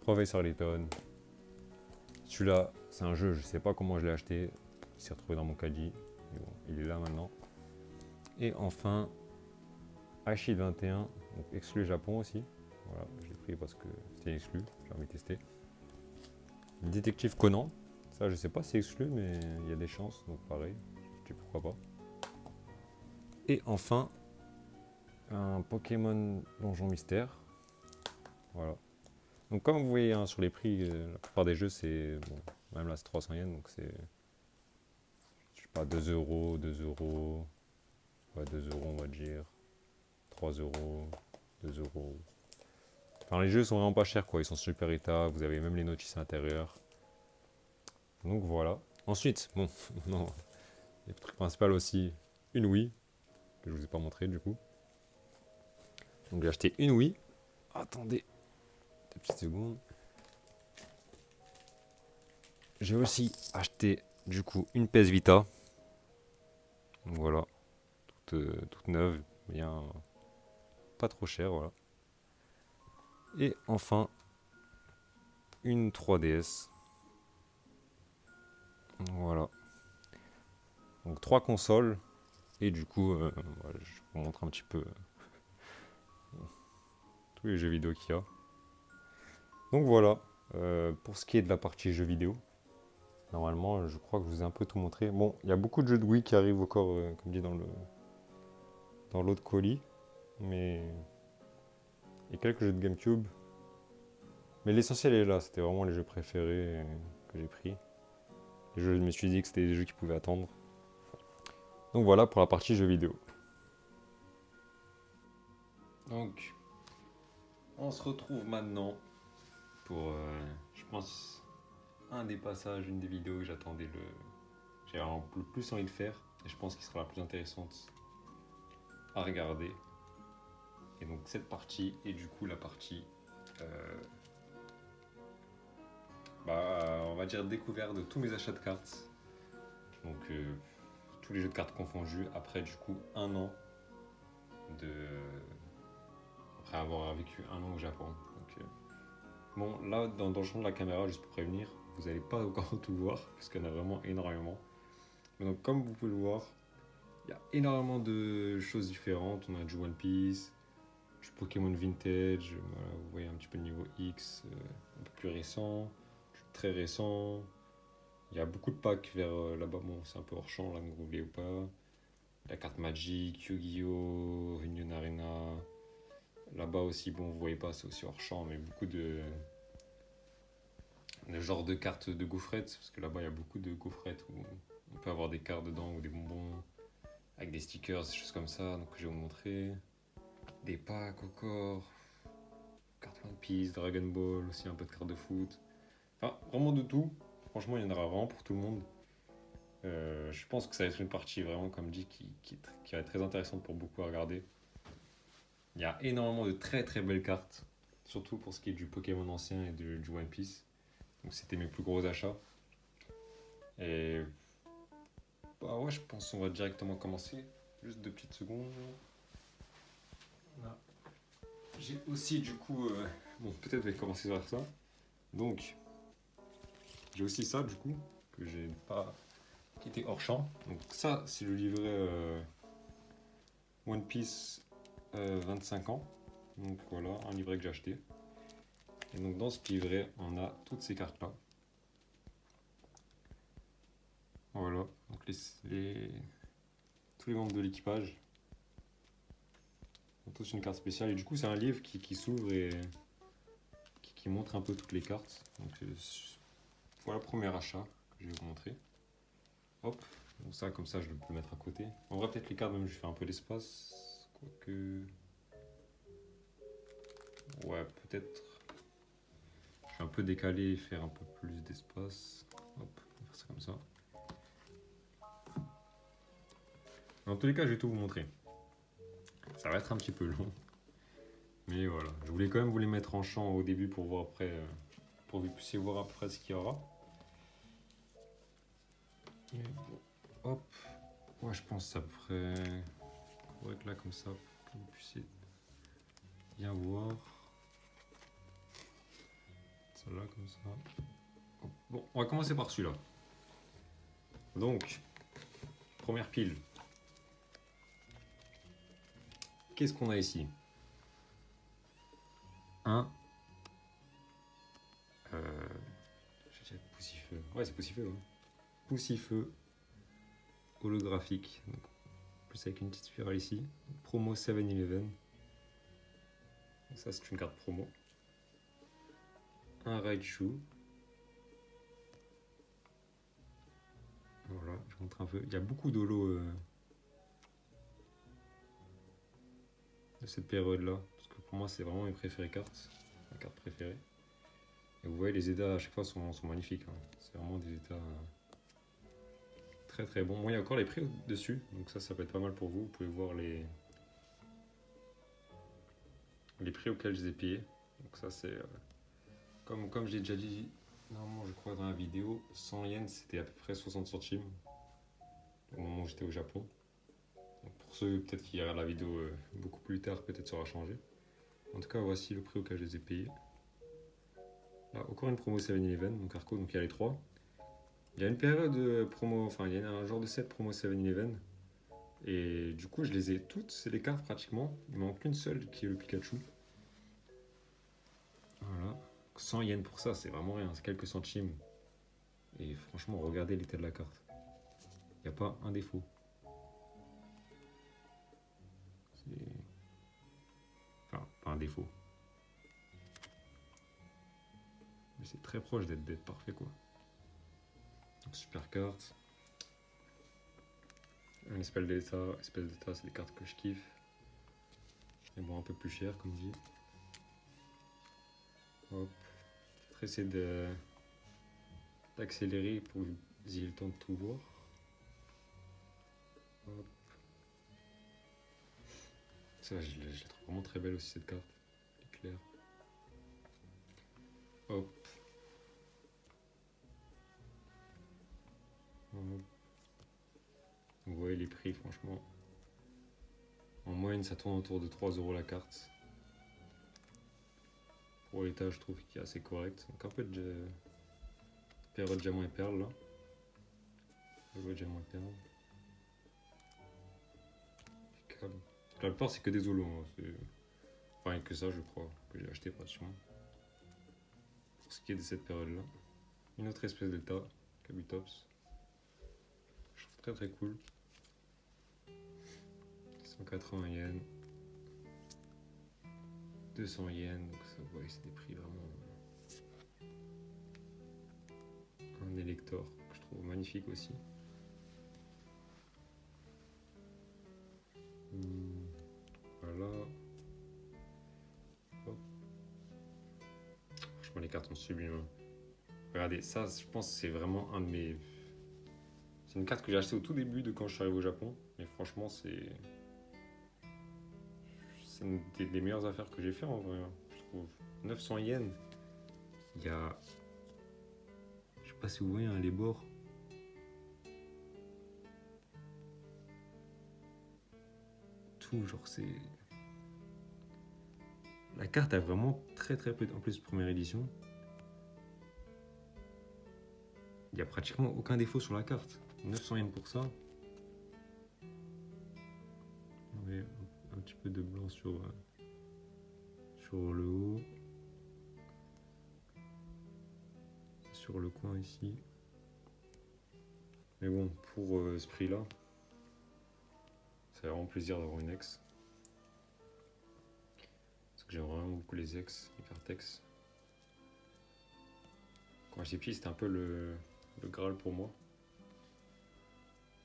Professeur Layton. Celui-là, c'est un jeu, je sais pas comment je l'ai acheté. Il s'est retrouvé dans mon caddie. Mais bon, il est là maintenant. Et enfin, Ashid 21, donc exclu Japon aussi. Voilà, je l'ai pris parce que c'était exclu, j'ai envie de tester. Détective Conan, ça je sais pas si c'est exclu, mais il y a des chances, donc pareil, je dis pourquoi pas. Et enfin, un Pokémon Donjon Mystère. Voilà. Donc comme vous voyez hein, sur les prix, la plupart des jeux c'est, bon, même là c'est 300 yens, donc c'est, je sais pas, 2 euros, 2 euros, ouais 2 euros on va dire, 3 euros, 2 euros. Enfin les jeux sont vraiment pas chers quoi, ils sont super état, vous avez même les notices à l'intérieur. Donc voilà. Ensuite, bon, non, le truc principal aussi, une Wii, que je vous ai pas montré du coup. Donc j'ai acheté une Wii. Attendez, deux petites secondes. J'ai aussi acheté du coup une PS Vita. Donc voilà, toute neuve, bien pas trop chère, voilà. Et enfin, une 3DS. Voilà. Donc 3 consoles. Et du coup, voilà, je vous montre un petit peu tous les jeux vidéo qu'il y a. Donc voilà, pour ce qui est de la partie jeux vidéo. Normalement, je crois que je vous ai un peu tout montré. Bon, il y a beaucoup de jeux de Wii qui arrivent encore, comme dit dans l'autre colis. Mais il y a quelques jeux de GameCube. Mais l'essentiel est là, c'était vraiment les jeux préférés que j'ai pris. Les jeux, je me suis dit que c'était des jeux qui pouvaient attendre. Donc voilà pour la partie jeux vidéo. Donc, on se retrouve maintenant pour, je pense, un des passages, une des vidéos que j'ai le plus envie de faire. Et je pense qu'il sera la plus intéressante à regarder. Et donc cette partie est du coup la partie, on va dire découverte de tous mes achats de cartes. Donc tous les jeux de cartes confondus après du coup un an de... après avoir vécu un an au Japon. Donc, bon là dans le champ de la caméra, juste pour prévenir, vous n'allez pas encore tout voir parce qu'il y en a vraiment énormément. Mais donc comme vous pouvez le voir, il y a énormément de choses différentes. On a du One Piece, du Pokémon Vintage, voilà, vous voyez un petit peu le niveau X, un peu plus récent, du très récent. Il y a beaucoup de packs vers là-bas, bon c'est un peu hors champ là, que vous voulez ou pas. La carte Magic, Yu-Gi-Oh!, Union Arena. Là-bas aussi, bon vous voyez pas, c'est aussi hors champ, mais beaucoup de genre de cartes de gaufrettes, parce que là-bas il y a beaucoup de gaufrettes où on peut avoir des cartes dedans ou des bonbons, avec des stickers, des choses comme ça, donc je vais vous montrer. Des packs encore, cartes One Piece, Dragon Ball, aussi un peu de cartes de foot. Enfin, vraiment de tout. Franchement, il y en aura vraiment pour tout le monde. Je pense que ça va être une partie vraiment, comme dit, qui va être très intéressante pour beaucoup à regarder. Il y a énormément de très très belles cartes, surtout pour ce qui est du Pokémon ancien et du One Piece. Donc c'était mes plus gros achats. Et bah ouais, je pense qu'on va directement commencer. Juste 2 petites secondes. Là. J'ai aussi du coup, bon peut-être je vais commencer par ça. Donc j'ai aussi ça du coup que j'ai pas qui était hors champ. Donc ça c'est le livret One Piece 25 ans. Donc voilà un livret que j'ai acheté. Et donc dans ce livret on a toutes ces cartes là. Voilà donc tous les membres de l'équipage ont tous une carte spéciale et du coup c'est un livre qui s'ouvre et qui montre un peu toutes les cartes. Donc voilà le premier achat que je vais vous montrer. Hop, donc ça comme ça je peux le mettre à côté. En vrai peut-être les cartes même je fais un peu d'espace. Quoique... Ouais peut-être... Je vais un peu décaler et faire un peu plus d'espace. Hop, on va faire ça comme ça. Dans tous les cas je vais tout vous montrer. Ça va être un petit peu long. Mais voilà, je voulais quand même vous les mettre en champ au début pour voir après, pour que vous puissiez voir à peu près ce qu'il y aura. Et bon, hop. Ouais, je pense que ça pourrait être là comme ça pour que vous puissiez bien voir. Celle-là comme ça. Hop. Bon, on va commencer par celui-là. Donc, première pile. Qu'est-ce qu'on a ici? Un. J'ai déjà Poussifeu. Ouais, c'est Poussifeu. Hein. Poussifeu holographique. Donc, plus avec une petite spirale ici. Promo 7-Eleven. Ça, c'est une carte promo. Un Raichu. Voilà, je montre un peu. Il y a beaucoup d'holo de cette période-là. Parce que pour moi, c'est vraiment mes préférées cartes. Ma carte préférée. Et vous voyez, les états à chaque fois sont magnifiques. Hein. C'est vraiment des états très très bons. Bon, il y a encore les prix dessus. Donc ça peut être pas mal pour vous. Vous pouvez voir les prix auxquels je les ai payés. Donc ça, c'est... Comme j'ai déjà dit, normalement, je crois dans la vidéo, 100 yens, c'était à peu près 60 centimes. Au moment où j'étais au Japon. Donc pour ceux peut-être qui regardent la vidéo beaucoup plus tard, peut-être ça aura changé. En tout cas, voici le prix auquel je les ai payés. Là, encore une promo 7-Eleven, donc Arco, donc il y a les trois. Il y a une période de promo, enfin il y a un genre de set promo 7-Eleven. Et du coup, je les ai toutes, c'est les cartes pratiquement. Il manque qu'une seule qui est le Pikachu. Voilà. 100 yens pour ça, c'est vraiment rien, c'est quelques centimes. Et franchement, regardez l'état de la carte. Il n'y a pas un défaut. Enfin, pas un défaut. Mais c'est très proche d'être parfait, quoi. Donc, super carte. Un espèce d'état. Espèce d'état, c'est des cartes que je kiffe. Mais bon, un peu plus cher, comme dit. Hop. Je vais essayer d'accélérer pour que vous ayez le temps de tout voir. Hop. Ça, je la trouve vraiment très belle aussi, cette carte. Elle est claire. Hop. Hop. Vous voyez les prix, franchement. En moyenne, ça tourne autour de 3 € la carte. Pour l'état, je trouve qu'il est assez correct. Donc un peu de période diamant et perle là. Diamant et perle. Calme. La plupart, c'est que des holos. Hein. Enfin, que ça, je crois, que j'ai acheté pratiquement. Pour ce qui est de cette période-là. Une autre espèce d'état, Kabutops. Je trouve très très cool. 180 yens. 200 yens, donc ça, vous voyez, c'est des prix vraiment. Un Elector, que je trouve magnifique aussi. Voilà. Hop. Franchement, les cartes sont sublimes. Hein. Regardez, ça, je pense que c'est vraiment un de mes. C'est une carte que j'ai achetée au tout début de quand je suis arrivé au Japon. Mais franchement, c'est une des meilleures affaires que j'ai fait en vrai. Hein, je trouve. 900 yens. Il y a. Je sais pas si vous voyez hein, les bords. Tout, genre c'est. La carte a vraiment très très peu. En plus, première édition. Il n'y a pratiquement aucun défaut sur la carte. 900 yens pour ça. Ouais, un petit peu de blanc sur le haut. Sur le coin ici. Mais bon, pour ce prix-là, ça fait vraiment plaisir d'avoir une ex. Parce que j'aime vraiment beaucoup les cartes ex. Quand j'étais petit, c'était un peu le Graal pour moi.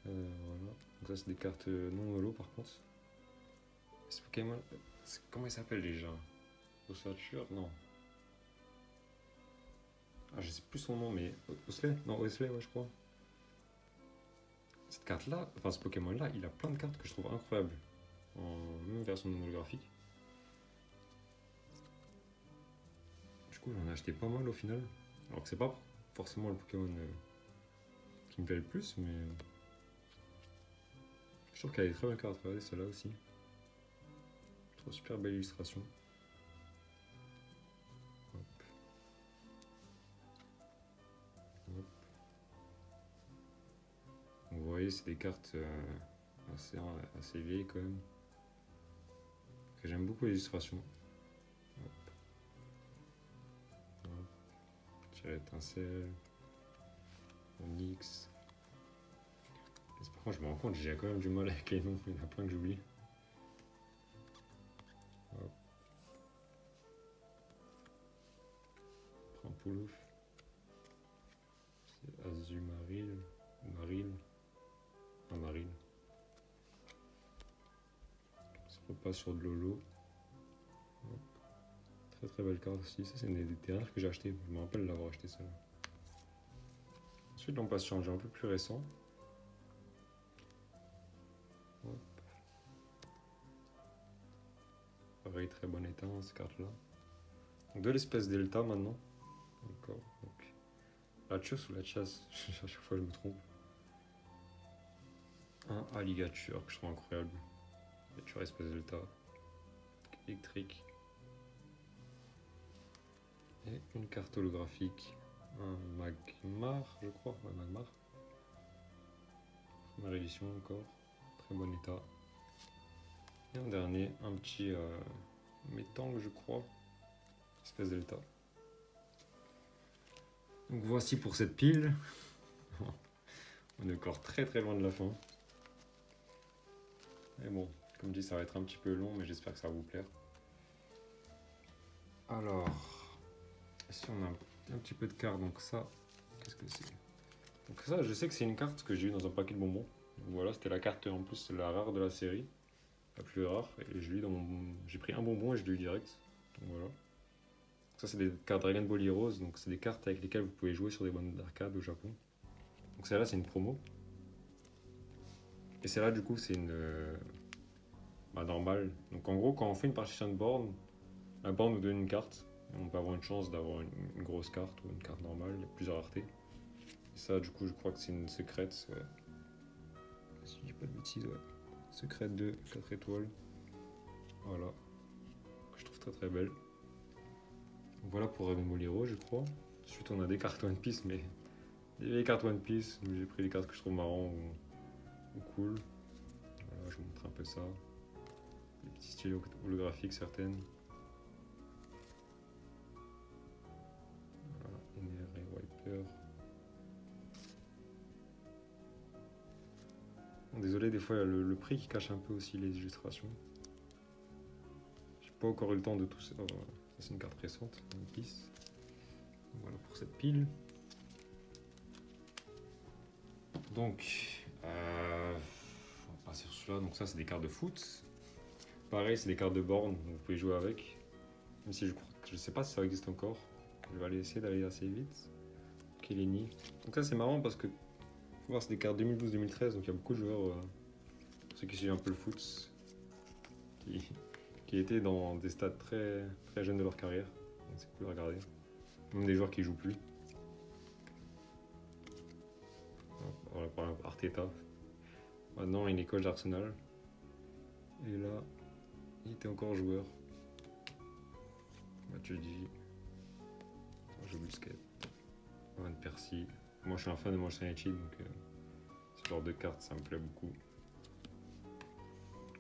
Voilà. Donc ça, c'est des cartes non holo par contre. C'est Pokémon. Comment il s'appelle déjà? Ossature? Non. Ah, je sais plus son nom, mais. Osley? Non, Osley, ouais, je crois. Cette carte-là, enfin ce Pokémon-là, il a plein de cartes que je trouve incroyables. en même version holographique. Du coup, j'en ai acheté pas mal au final. Alors que c'est pas forcément le Pokémon qui me plaît le plus, mais je trouve qu'elle est très belle carte. Regardez celle-là aussi. Je trouve super belle illustration. Hop. Hop. Donc, vous voyez, c'est des cartes assez vieilles quand même. Que j'aime beaucoup les illustrations. Hop. Hop. Tir étincelle. Onyx. Par contre, je me rends compte, j'ai quand même du mal avec les noms. Il y en a plein que j'oublie. Hop. Prampoulou. C'est Azumaril. Maril. Un Maril. Ça repasse sur de Lolo. Hop. Très très belle carte aussi. Ça, c'est une des dernières que j'ai acheté. Je me rappelle l'avoir acheté celle-là. Ensuite, on passe sur un jeu un peu plus récent. Hop. Pareil, très bon état, hein, ces cartes-là. Donc, de l'espèce Delta maintenant. Encore. Donc, la chasse ou la chasse, à chaque fois je me trompe. Un alligator que je trouve incroyable. Alligator espèce Delta. Électrique. Et une carte holographique. Un Magmar, je crois. Ouais, Magmar. Première édition encore. Très bon état. Et un dernier, un petit Métang, je crois. Espèce Delta. Donc voici pour cette pile. On est encore très très loin de la fin. Mais bon, comme dit, ça va être un petit peu long, mais j'espère que ça va vous plaire. Alors, ici on a un petit peu de cartes, donc ça, qu'est-ce que c'est? Donc ça, je sais que c'est une carte que j'ai eue dans un paquet de bonbons. Donc voilà, c'était la carte en plus, c'est la rare de la série, la plus rare. Et je l'ai eu dans mon... J'ai pris un bonbon et je l'ai eu direct. Donc voilà. Ça, c'est des cartes Dragon Ball Heroes, donc c'est des cartes avec lesquelles vous pouvez jouer sur des bandes d'arcade au Japon. Donc celle-là, c'est une promo. Et celle-là, du coup, c'est une normale. Donc en gros, quand on fait une partition de borne, la borne nous donne une carte. Et on peut avoir une chance d'avoir une grosse carte ou une carte normale. Il y a plusieurs raretés. Et ça, du coup, je crois que c'est une secrète. Ouais. Si je dis pas de bêtises, ouais. Secrète de 4 étoiles. Voilà. Que je trouve très très belle. Donc voilà pour Dragon Ball Hero, je crois. Ensuite, on a des cartes One Piece, mais des vieilles cartes One Piece. J'ai pris des cartes que je trouve marrant ou cool. Voilà, je vous montre un peu ça. Des petits styles holographiques certaines. Voilà, NR et Wiper. Bon, désolé, des fois il y a le prix qui cache un peu aussi les illustrations. J'ai pas encore eu le temps de tout ça. Ça c'est une carte récente, One Piece. Voilà pour cette pile. Donc, on va passer sur celui-là. Donc ça c'est des cartes de foot. Pareil, c'est des cartes de borne, donc vous pouvez jouer avec. Même si je sais pas si ça existe encore. Je vais aller essayer d'aller assez vite. Keleni. Donc ça c'est marrant parce que faut voir, c'est des cartes 2012-2013, donc il y a beaucoup de joueurs, pour ceux qui suivent un peu le foot, qui étaient dans des stades très, très jeunes de leur carrière. Donc c'est cool à regarder. Même des joueurs qui jouent plus. Voilà, par exemple Arteta. Maintenant il est coach d'Arsenal. Et là, il était encore joueur. Matuidi. J'ai oublié le skate. Van Persie. Moi je suis un fan de Manchester United, donc ce genre de carte ça me plaît beaucoup.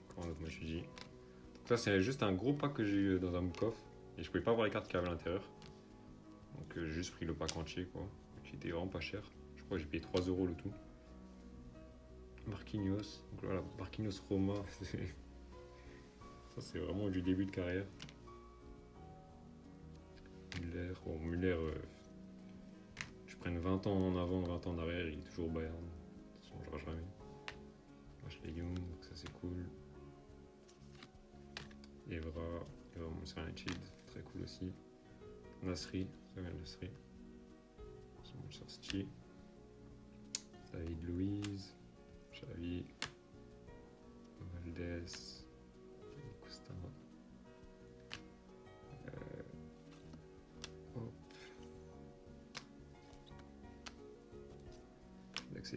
Encore un autre Matuidi. Donc là c'est juste un gros pack que j'ai eu dans un book-off. Et je pouvais pas voir les cartes qu'il y avait à l'intérieur. Donc j'ai juste pris le pack entier quoi. Qui était vraiment pas cher. Je crois que j'ai payé 3 € le tout. Marquinhos. Donc voilà, Marquinhos Roma. Ça c'est vraiment du début de carrière. Muller. Bon Muller, je prenne 20 ans en avant, 20 ans en arrière, il est toujours au Bayern. Ça ne changera jamais. Ashley Young, donc ça c'est cool. Evra Manchester United, très cool aussi. Nasri, très bien Nasri. Manchester City. David Luiz, Xavi, Valdez,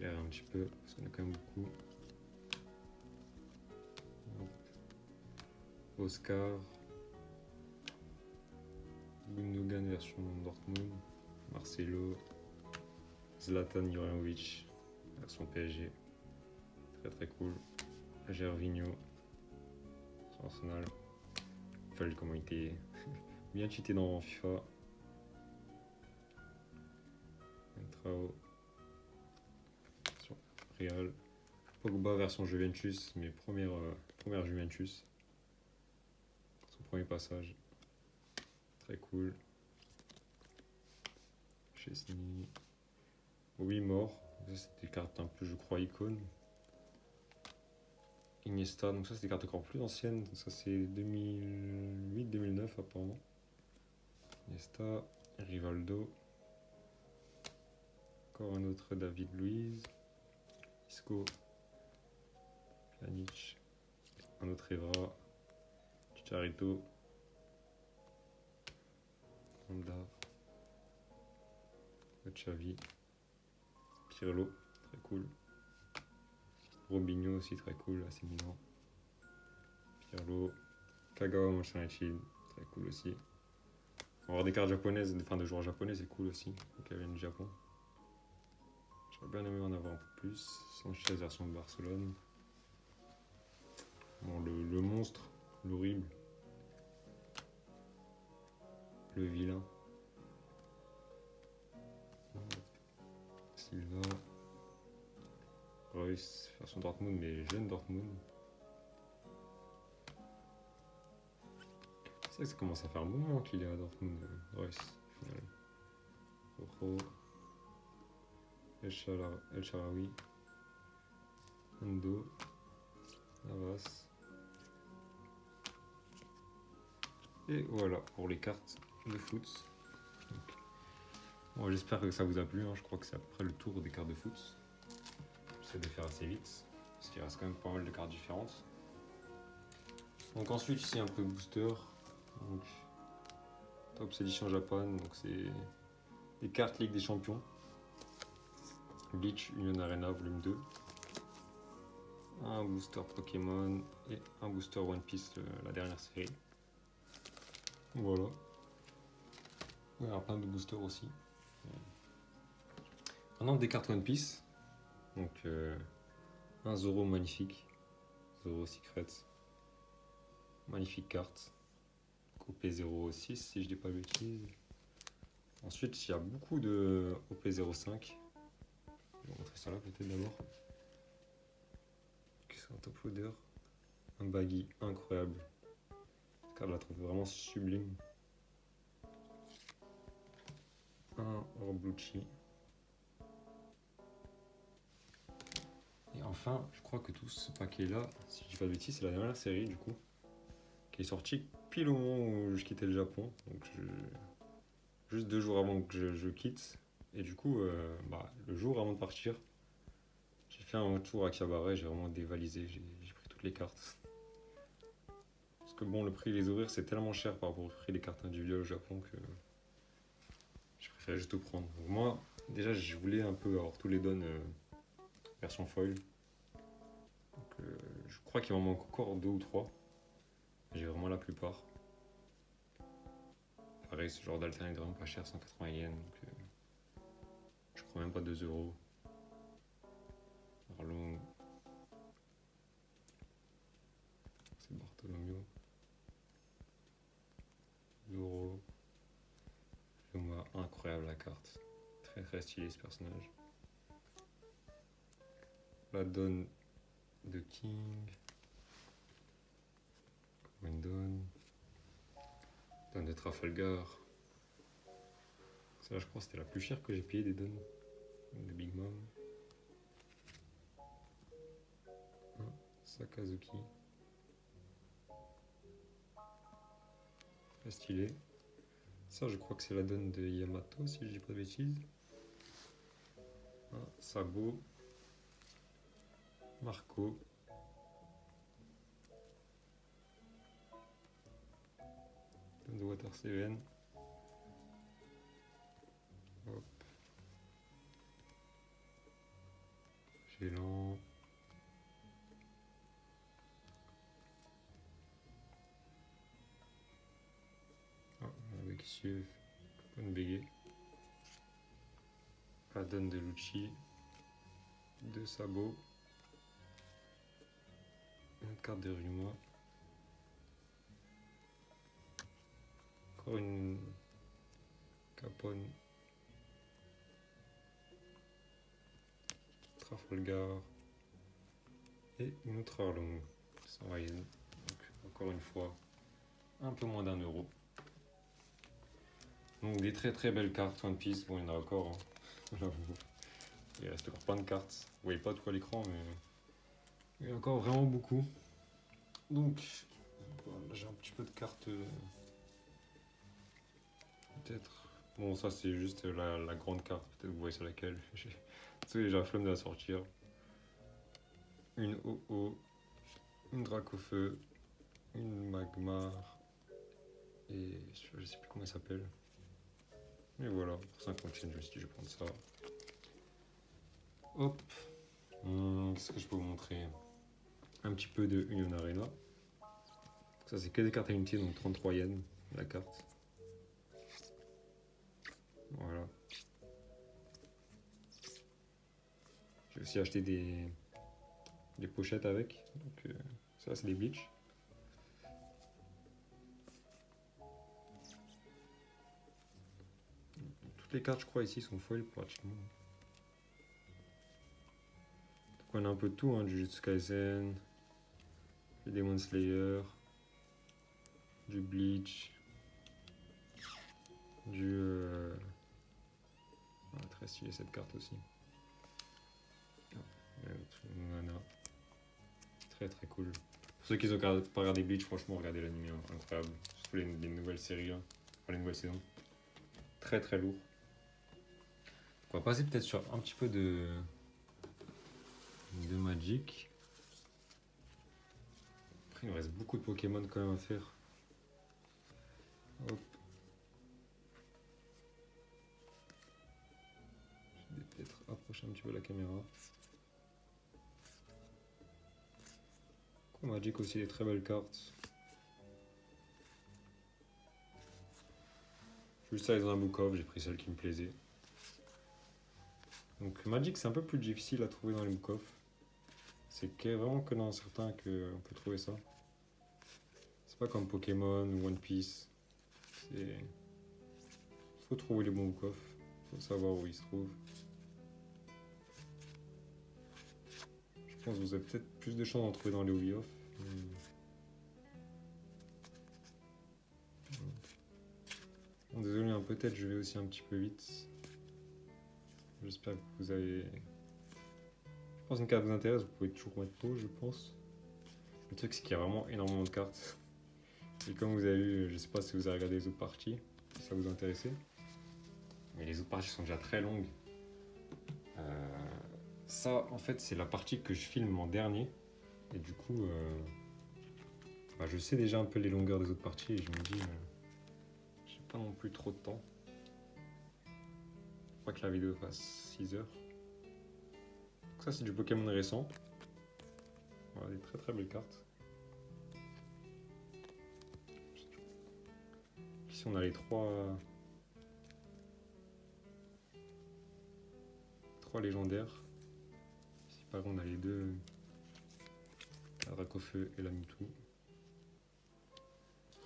accélérer un petit peu parce qu'on a quand même beaucoup. Hop. Oscar. Gundogan version Dortmund. Marcelo. Zlatan Ibrahimovic version PSG. Très très cool. Gervinho sur Arsenal. Enfin, comment il était bien cheaté dans FIFA. Entrao sur Real. Pogba version Juventus, mes premières Juventus. Son premier passage. Très cool. Chesney. Oui, mort. Ça, c'était des cartes un peu, je crois, icônes. Iniesta, donc ça, c'est des cartes encore plus anciennes. Ça, c'est 2008-2009, apparemment. Iniesta. Rivaldo. Encore un autre David Luiz. Isco. Pjanic. Un autre Evra. Chicharito. Honda. Xavi. Pirlo, très cool. Robinho aussi très cool, assez Milan. Pirlo. Kagawa Manchester United, très cool aussi. Avoir des cartes japonaises, enfin de joueurs japonais, c'est cool aussi, qui viennent du Japon. J'aurais bien aimé en avoir un peu plus. Sanchez version de Barcelone. Bon, le monstre, l'horrible. Le vilain. Silva. Reus, version Dortmund, mais jeune Dortmund. C'est vrai que ça commence à faire un moment qu'il est à Dortmund, Reus, au final. Rojo. El Shaarawy. Ando. Navas. Et voilà pour les cartes de foot. Donc, bon, j'espère que ça vous a plu, hein. Je crois que c'est à peu près le tour des cartes de foot. J'essaie de faire assez vite, parce qu'il reste quand même pas mal de cartes différentes. Donc ensuite ici un peu booster. Donc, Top Edition Japan, donc c'est des cartes Ligue des Champions. Bleach Union Arena volume 2. Un booster Pokémon et un booster One Piece, la dernière série. Voilà. Il y a plein de boosters aussi. Maintenant des cartes One Piece. Donc un Zoro magnifique. Zoro Secret. Magnifique carte. OP06 si je dis pas de bêtises. Ensuite il y a beaucoup de OP05. Je vais montrer ça là peut-être d'abord. C'est un top loader. Un baggy incroyable. Cette carte je la trouve vraiment sublime. Un Orblucci. Et enfin, je crois que tout ce paquet là, si je dis pas de bêtises, c'est la dernière série du coup, qui est sortie pile au moment où je quittais le Japon. Donc juste 2 jours avant que je quitte. Et du coup, le jour avant de partir, j'ai fait un tour à Akihabara, j'ai vraiment dévalisé, j'ai pris toutes les cartes. Parce que bon, le prix les ouvrir c'est tellement cher par rapport au prix des cartes individuelles au Japon que je préférais juste tout prendre. Donc moi, déjà, je voulais un peu avoir tous les dons version foil. Donc, je crois qu'il m'en manque encore 2 ou 3. J'ai vraiment la plupart. Pareil, ce genre d'alterne est vraiment pas cher, 180 yens. Donc, je crois même pas 2 euros. Arlong. C'est Bartholomew. Zoro. Yuma, incroyable la carte. Très très stylé ce personnage. La donne de King. Windon. Donne de Trafalgar. Ça, je crois que c'était la plus chère que j'ai payée des donnes de Big Mom. Sakazuki. Très stylé. Ça, je crois que c'est la donne de Yamato, si je dis pas de bêtises. Sabo. Marco. Donne de Water Seven. Hop. Élan. Ah, avec Sieu, bonne béguée. Adon de Lucci. 2 sabots. Une carte de Ruma. Encore une Capone. Trafalgar. Et une autre Arlong. Sans Ryan. Donc encore une fois, un peu moins d'1 euro. Donc des très très belles cartes One Piece. Bon, il y en a encore. Hein. J'avoue. Il reste encore plein de cartes. Vous voyez pas tout à l'écran, mais il y a encore vraiment beaucoup. Donc, voilà, j'ai un petit peu de cartes. Peut-être. Bon, ça c'est juste la grande carte. Peut-être vous voyez sur laquelle. J'ai déjà flemme de la sortir. Une OO. Une Dracofeu. Une Magmar. Et je sais plus comment elle s'appelle. Et voilà, pour 50 chaînes, je me suis dit, je vais prendre ça. Hop. Qu'est-ce que je peux vous montrer? Un petit peu de Union Arena. Ça, c'est que des cartes à unité, donc 33 yens la carte. Voilà. J'ai aussi acheté des pochettes avec. Donc, ça, c'est des bleach. Toutes les cartes, je crois, ici sont foil pratiquement. Donc, on a un peu de tout, hein, du Jujutsu Kaisen, du Demon Slayer, du Bleach, du... Ah, très stylé cette carte aussi. Ah, une Nana. Très très cool. Pour ceux qui n'ont pas regardé Bleach, franchement, regardez l'anime, hein, incroyable. Surtout les nouvelles séries, là. Enfin, les nouvelles saisons. Très très lourd. On va passer peut-être sur un petit peu de Magic. Après, il nous reste beaucoup de Pokémon quand même à faire. Hop. Je vais peut-être approcher un petit peu la caméra. Magic aussi des très belles cartes. Juste ça dans un book off, j'ai pris celle qui me plaisait. Donc Magic c'est un peu plus difficile à trouver dans les book off. C'est vraiment que dans certains qu'on peut trouver ça. C'est pas comme Pokémon ou One Piece. Faut trouver les bons book off. Faut savoir où ils se trouvent. Je pense que vous avez peut-être plus de chances d'en trouver dans les hobby off. Bon, désolé, hein, peut-être je vais aussi un petit peu vite. J'espère que vous avez... Je pense qu'une carte vous intéresse, vous pouvez toujours mettre pause, je pense. Le truc, c'est qu'il y a vraiment énormément de cartes. Et comme vous avez vu, je sais pas si vous avez regardé les autres parties, si ça vous intéressait. Mais les autres parties sont déjà très longues. Ça, en fait, c'est la partie que je filme en dernier. Et du coup, je sais déjà un peu les longueurs des autres parties et je me dis, j'ai pas non plus trop de temps. Faut pas que la vidéo fasse 6 heures. Donc ça, c'est du Pokémon récent. Voilà, des très très belles cartes. Ici, on a les trois légendaires. Ici, par contre, on a les deux, la Dracofeu et la Mewtwo.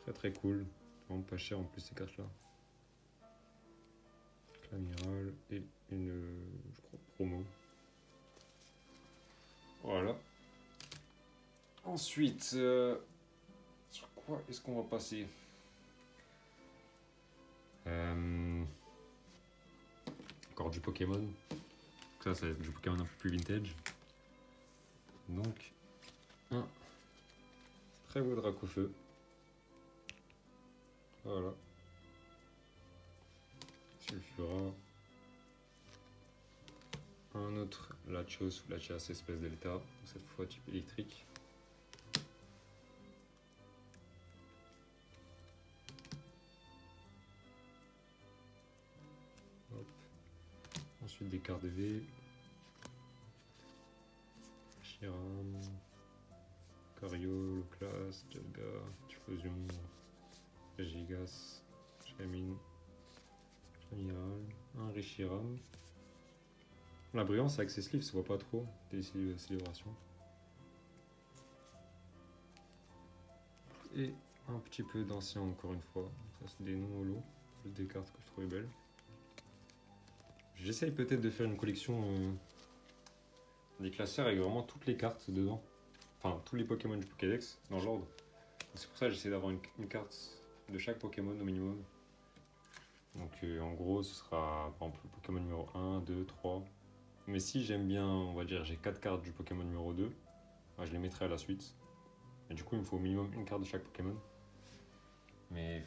Très très cool. Vraiment pas cher en plus ces cartes là. L'amiral et une, je crois, promo. Voilà. Ensuite, sur quoi est-ce qu'on va passer? Encore du Pokémon. Ça va être du Pokémon un peu plus vintage. Donc, un très beau Dracofeu. Voilà. Sulfura. Un autre Latios ou Latias espèce delta, cette fois type électrique. Hop. Ensuite des cartes V. Lucario, Loclas, Jalga, Diffusion, Gigas, Shaymin, Chamiral, un Reshiram. La brillance avec ses sleeves se voit pas trop, des sleeves de célébration. Et un petit peu d'ancien encore une fois. Ça c'est des non-holo, juste des cartes que je trouvais belles. J'essaye peut-être de faire une collection des classeurs avec vraiment toutes les cartes dedans. Enfin, tous les Pokémon du Pokédex dans l'ordre. C'est pour ça que j'essaie d'avoir une carte de chaque Pokémon au minimum. Donc en gros, ce sera par exemple le Pokémon numéro 1, 2, 3. Mais si j'aime bien, on va dire, j'ai 4 cartes du Pokémon numéro 2, je les mettrai à la suite. Et du coup, il me faut au minimum une carte de chaque Pokémon. Mais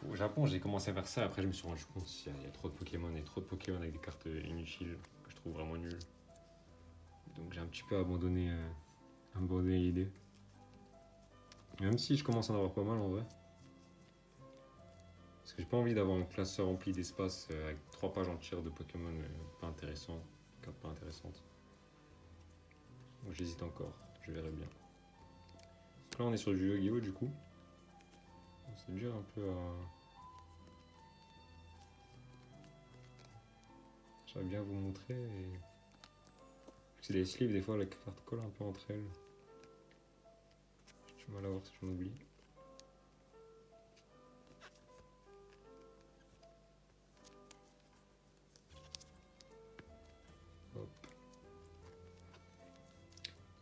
au Japon, j'ai commencé à faire ça. Après, je me suis rendu compte qu'il y a trop de Pokémon et trop de Pokémon avec des cartes inutiles que je trouve vraiment nulles. Donc j'ai un petit peu abandonné l'idée. Même si je commence à en avoir pas mal en vrai. Parce que j'ai pas envie d'avoir un classeur rempli d'espace avec 3 pages entières de Pokémon pas intéressants, cartes pas intéressantes. Donc j'hésite encore, je verrai bien. Donc là on est sur du Yu-Gi-Oh du coup. C'est dur un peu à... J'aimerais bien vous montrer et... C'est les sleeves, des fois la carte colle un peu entre elles. J'ai du mal à voir si j'en oublie. Hop.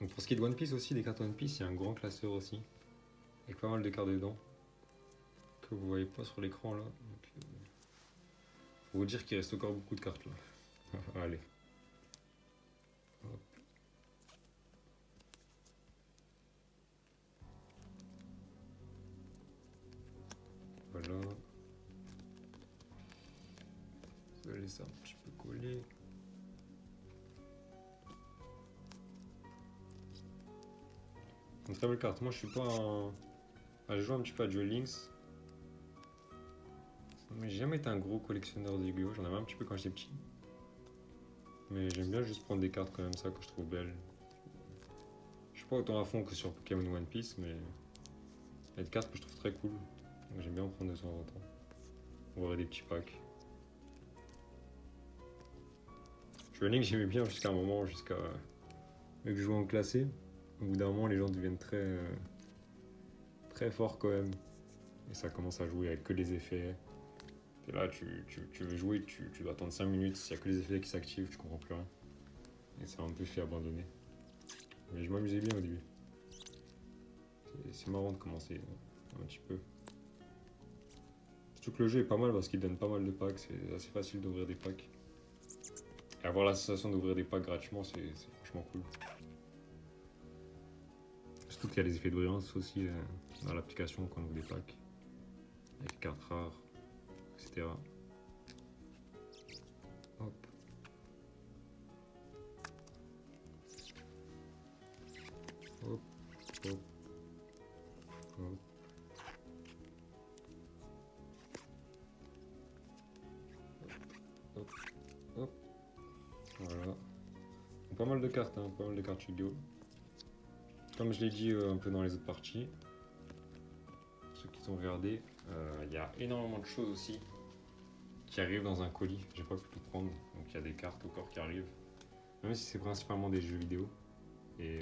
Donc pour ce qui est de One Piece aussi, des cartes One Piece, il y a un grand classeur aussi. Avec pas mal de cartes dedans. Que vous voyez pas sur l'écran là. Donc, faut vous dire qu'il reste encore beaucoup de cartes là. Allez. Hop. Voilà. Vous allez laisser un petit peu coller. Une très belle carte. Moi je suis pas un... je joue un petit peu à Duel Links. Mais j'ai jamais été un gros collectionneur de Yu-Gi-Oh! J'en avais un petit peu quand j'étais petit. Mais j'aime bien juste prendre des cartes comme ça que je trouve belles. Je suis pas autant à fond que sur Pokémon One Piece, mais il y a des cartes que je trouve très cool. Donc j'aime bien en prendre de temps en temps. On aurait des petits packs. Duel Links j'aimais bien jusqu'à un moment, jusqu'à... Vu que je jouais en classé, au bout d'un moment les gens deviennent très forts quand même. Et ça commence à jouer avec que les effets. Et là, tu veux jouer, tu dois attendre 5 minutes. S'il n'y a que les effets qui s'activent, tu comprends plus rien. Et ça m'a un peu fait abandonner. Mais je m'amusais bien au début. C'est marrant de commencer un petit peu. Surtout que le jeu est pas mal parce qu'il donne pas mal de packs. C'est assez facile d'ouvrir des packs. Et avoir la sensation d'ouvrir des packs gratuitement, c'est franchement cool. Surtout qu'il y a les effets de brillance aussi dans l'application quand on ouvre des packs. Avec les cartes rares, etc. Hop. Hop. Hop. Hop. Hop. Hop. Voilà. Donc, pas mal de cartes, hein, pas mal de cartes Yu-Gi-Oh! Comme je l'ai dit un peu dans les autres parties, ceux qui ont regardé, il y a énormément de choses aussi qui arrivent dans un colis. J'ai pas pu tout prendre, donc il y a des cartes encore qui arrivent. Même si c'est principalement des jeux vidéo et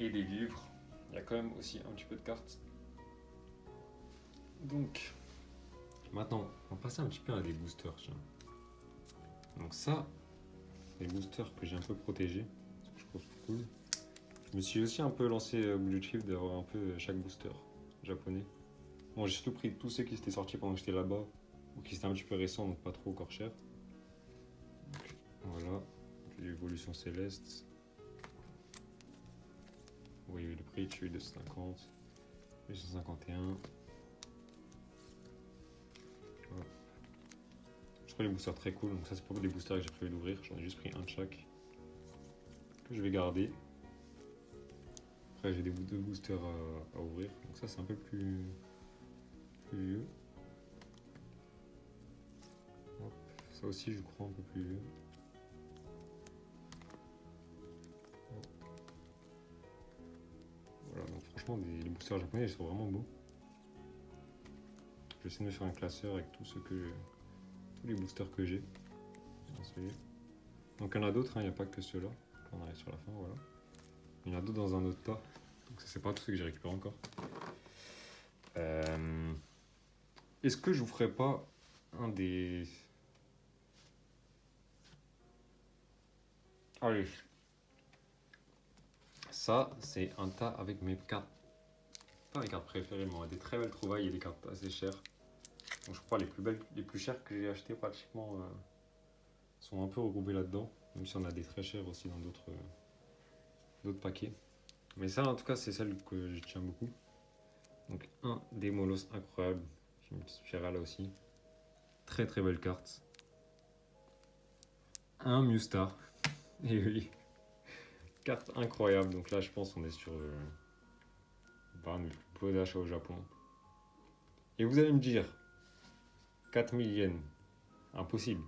des livres, il y a quand même aussi un petit peu de cartes. Donc, maintenant, on va passer un petit peu à des boosters. Tiens. Donc ça, c'est des boosters que j'ai un peu protégés, ce que je trouve cool. Je me suis aussi un peu lancé l'objectif d'avoir un peu chaque booster japonais. Bon, j'ai surtout pris tous ceux qui étaient sortis pendant que j'étais là-bas, ou qui étaient un petit peu récents, donc pas trop encore cher. Donc, voilà, l'évolution céleste. Vous voyez le prix, tu es 250, 251. Hop. Je trouve les boosters très cool, donc ça c'est pour des boosters que j'ai prévu d'ouvrir, j'en ai juste pris un de chaque, que je vais garder. Après j'ai deux boosters à ouvrir, donc ça c'est un peu plus vieux. Hop. Ça aussi je crois un peu plus vieux. Hop. franchement, les boosters japonais, ils sont vraiment beaux. Je vais essayer de me faire un classeur avec tous les boosters que j'ai. Donc il y en a d'autres, il n'y a pas que ceux-là. On arrive sur la fin, voilà. Il y en a d'autres dans un autre tas. Donc ça, c'est pas tous ceux que j'ai récupérés encore. Est-ce que je vous ferai pas un des... Allez. Ça, c'est un tas avec mes cartes. Pas mes cartes préférées, mais des très belles trouvailles et des cartes assez chères. Donc je crois les plus belles, les plus chères que j'ai achetées pratiquement sont un peu regroupées là-dedans. Même si on a des très chères aussi dans d'autres paquets. Mais ça, en tout cas, c'est celle que je tiens beaucoup. Donc un des Molos incroyable. J'ai une petite spirale là aussi. Très très belle carte. Un Mustar. Et oui. Carte incroyable. Donc là, je pense qu'on est sur un des plus beaux achats au Japon. Et vous allez me dire, 4000 yens. Impossible.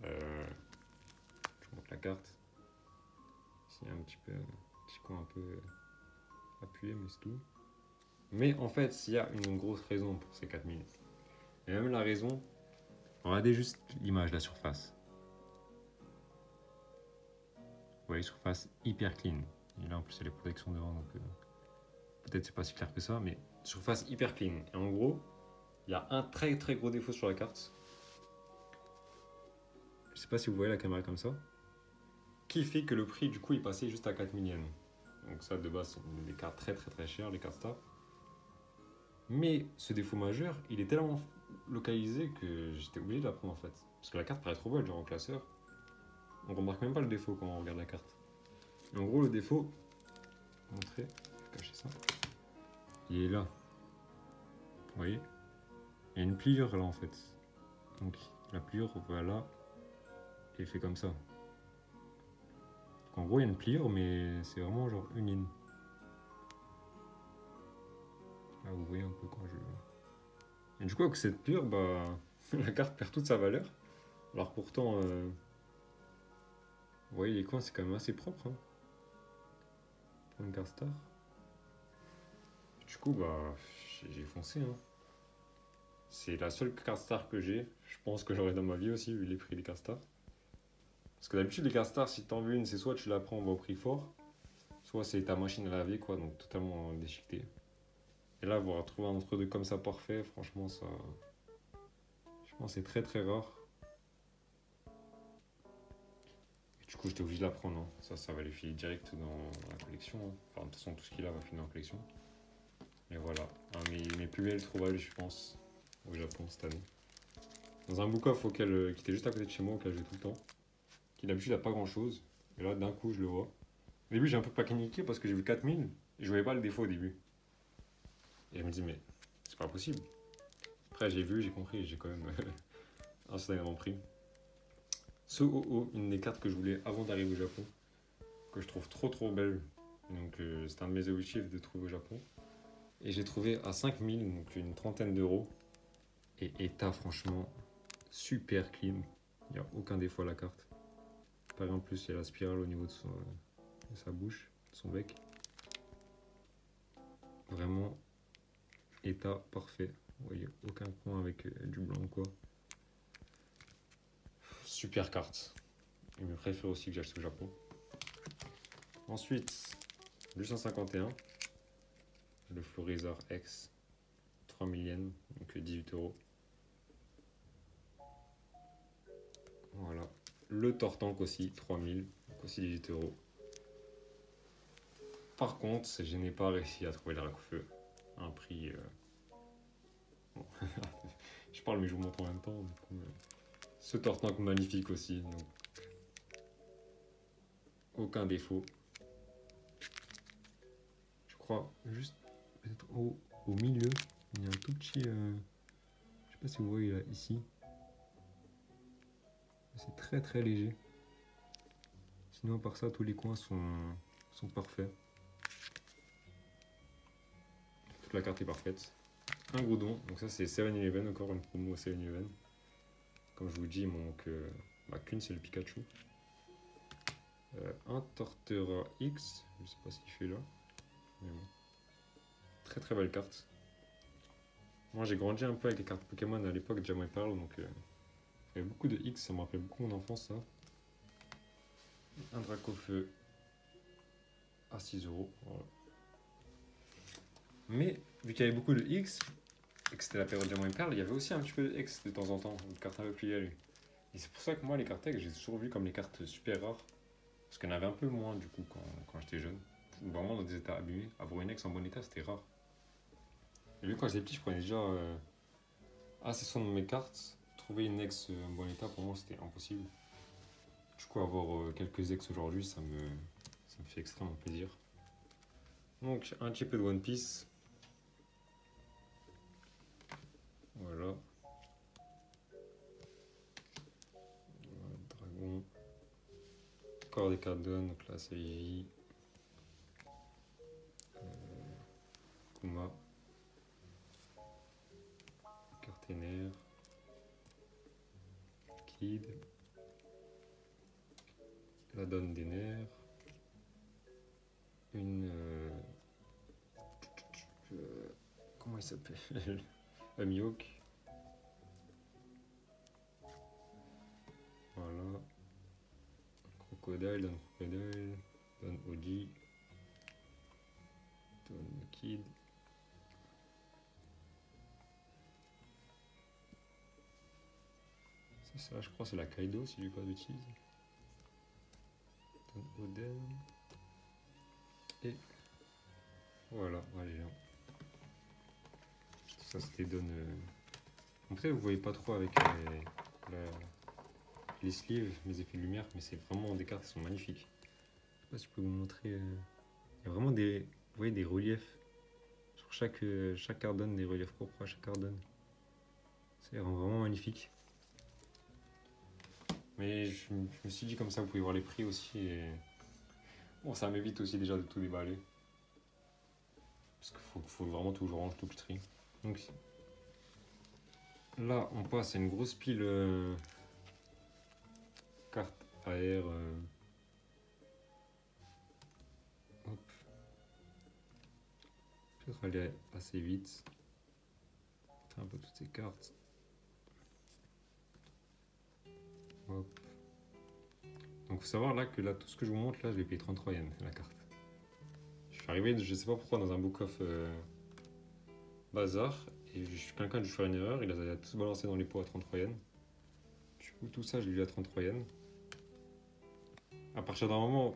Je vous montre la carte. Ici, un petit coin un peu appuyé, mais c'est tout. Mais en fait, il y a une grosse raison pour ces 4000. Et même la raison, regardez juste l'image, la surface. Vous voyez, surface hyper clean. Et là, en plus, il y a les protections devant, donc peut-être c'est pas si clair que ça, mais surface hyper clean. Et en gros, il y a un très très gros défaut sur la carte. Je sais pas si vous voyez la caméra comme ça. Qui fait que le prix, du coup, il passait juste à 4000 yens. Donc ça, de base, c'est des cartes très très très chères, les cartes Star. Mais ce défaut majeur, il est tellement localisé que j'étais obligé de la prendre en fait. Parce que la carte paraît trop belle, genre en classeur. On remarque même pas le défaut quand on regarde la carte. Et en gros, le défaut, montrer, je vais cacher ça. Il est là. Vous voyez? Il y a une pliure là en fait. Donc la pliure, voilà, est fait comme ça. Donc, en gros, il y a une pliure, mais c'est vraiment genre une ligne. Là, vous voyez un peu quand je... Et du coup, avec cette pliure, bah, la carte perd toute sa valeur. Alors pourtant, vous voyez, les coins, c'est quand même assez propre. Hein, pour une carte Star. Du coup, bah, j'ai foncé. Hein. C'est la seule carte Star que j'ai. Je pense que j'aurai dans ma vie aussi, vu les prix des cartes Star. Parce que d'habitude, les cartes Star, si t'en veux une, c'est soit tu la prends au prix fort, soit c'est ta machine à laver, quoi, donc totalement déchiquetée. Et là, vous retrouver un entre-deux comme ça parfait, franchement, ça. Je pense que c'est très très rare. Et du coup, j'étais obligé de la prendre. Hein. Ça va les filer direct dans la collection. Hein. Enfin, de toute façon, tout ce qu'il a va filer dans la collection. Et voilà, mes plus belles trouvailles, je pense, au Japon cette année. Dans un book-off qui était juste à côté de chez moi, auquel je vais tout le temps. Qui d'habitude n'a pas grand-chose. Et là, d'un coup, je le vois. Au début, j'ai un peu paniqué parce que j'ai vu 4000 et je voyais pas le défaut au début. Et je me dis, mais c'est pas possible. Après, j'ai vu, j'ai compris, j'ai quand même instantanément pris. Ce OO, une des cartes que je voulais avant d'arriver au Japon, que je trouve trop trop belle. Donc, c'est un de mes objectifs de trouver au Japon. Et j'ai trouvé à 5000, donc une trentaine d'euros. Et état, franchement, super clean. Il n'y a aucun défaut à la carte. Pareil, en plus, il y a la spirale au niveau de sa bouche, de son bec. Vraiment, état parfait. Vous voyez, aucun point avec du blanc ou quoi. Super carte. Et mes préférés aussi que j'ai acheté au Japon. Ensuite, du 151. Le Florizor X. 3000 yens, donc 18 euros. Voilà. Le Tortank aussi, 3000, donc aussi 18 euros. Par contre, je n'ai pas réussi à trouver le rack-feu à un prix. Bon. Je parle, mais je vous montre en même temps. Du coup, ce Tortank magnifique aussi. Donc, aucun défaut. Je crois juste peut-être au milieu, il y a un tout petit. Je sais pas si vous voyez là, ici. C'est très très léger. Sinon, à part ça, tous les coins sont parfaits. Toute la carte est parfaite. Un Groudon, donc ça c'est 7-Eleven, encore une promo 7-Eleven. Comme je vous dis, il manque qu'une, c'est le Pikachu. Un Torterra X, je sais pas ce qu'il fait là. Mais bon. Très très belle carte. Moi j'ai grandi un peu avec les cartes Pokémon à l'époque, Diamant et Perle, donc il y avait beaucoup de X, ça me rappelle beaucoup mon enfance ça. Un Dracofeu à 6 €. Voilà. Mais vu qu'il y avait beaucoup de X, et que c'était la période Diamant et Perle, il y avait aussi un petit peu de X de temps en temps, une carte un peu plus galée. Et c'est pour ça que moi les cartes X, j'ai toujours vu comme les cartes super rares. Parce qu'il y en avait un peu moins du coup quand j'étais jeune. Vraiment dans des états abîmés. Avoir une X en bon état, c'était rare. Et vu quand j'étais petit, je prenais déjà assez soin de mes cartes. Trouver une X en bon état, pour moi, c'était impossible. Du coup, avoir quelques X aujourd'hui, ça me fait extrêmement plaisir. Donc, un petit peu de One Piece. Voilà. Dragon. Encore des cartes d'On, donc là, c'est Ivy. Kuma. Cartenaire. Kid. La donne des nerfs. Une. Comment il s'appelle? Amiok. Voilà. Crocodile, Don Crocodile. Don Oji. Don Kid. Ça, je crois, c'est la Kaido, si je dis pas de bêtises. Don Oden. Et voilà, allez, hein. Ça, c'était Don. En fait, vous voyez pas trop avec les sleeves, les effets de lumière, mais c'est vraiment des cartes qui sont magnifiques. Je sais pas si je peux vous montrer. Il y a vraiment des, vous voyez, des reliefs. Sur chaque carte donne des reliefs propres à chaque carte donne. C'est vraiment magnifique. Mais je me suis dit comme ça, vous pouvez voir les prix aussi. Et bon, ça m'évite aussi déjà de tout déballer. Parce qu'il faut vraiment toujours ranger tout le tri. Donc là, on passe à une grosse pile carte AR. Hop. Peut-être aller assez vite. Faire un peu toutes ces cartes. Hop. Donc faut savoir là que là, tout ce que je vous montre là, je l'ai payé 33 yens la carte. Je suis arrivé, je sais pas pourquoi, dans un book-off bazar. Et je suis quelqu'un dû faire une erreur, il les a tous balancés dans les pots à 33 yens. Du coup, tout ça, je l'ai eu à 33 yens. À partir d'un moment,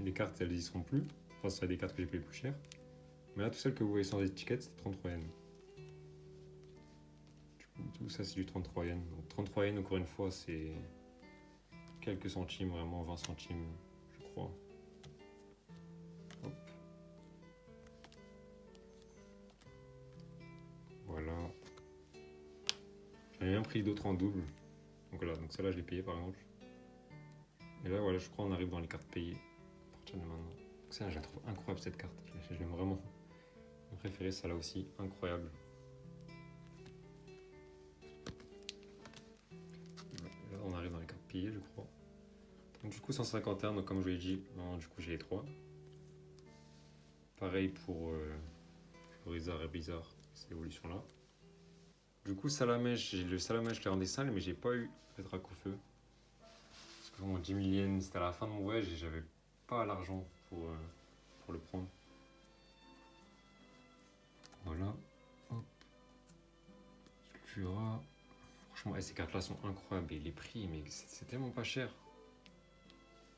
les cartes, elles y seront plus. Enfin, c'est des cartes que j'ai payé plus cher. Mais là, tout celles que vous voyez sans étiquette, c'était 33 yens. Du coup, tout ça, c'est du 33 yens. Donc 33 yens, encore une fois, c'est quelques centimes, vraiment 20 centimes, je crois. Hop. Voilà. J'en ai même pris d'autres en double. Donc voilà, donc celle-là, je l'ai payée par exemple. Et là, voilà, je crois qu'on arrive dans les cartes payées. À partir de maintenant. Donc ça, je la trouve incroyable cette carte. Je l'aime vraiment. Mon préféré, celle-là aussi, incroyable. Là, on arrive dans les cartes payées, je crois. Donc du coup, 151, donc comme je vous l'ai dit, non, du coup, j'ai les 3. Pareil pour Florizard et Bizarre, cette évolution-là. Du coup, Salamèche, le Salamèche, je l'ai rendu sale, mais j'ai pas eu le Dracofeu. Parce que bon, 10 000 yens, c'était à la fin de mon voyage et j'avais pas l'argent pour le prendre. Voilà. Hop. Sculptura. Franchement, ces cartes-là sont incroyables. Et les prix, mais c'est tellement pas cher.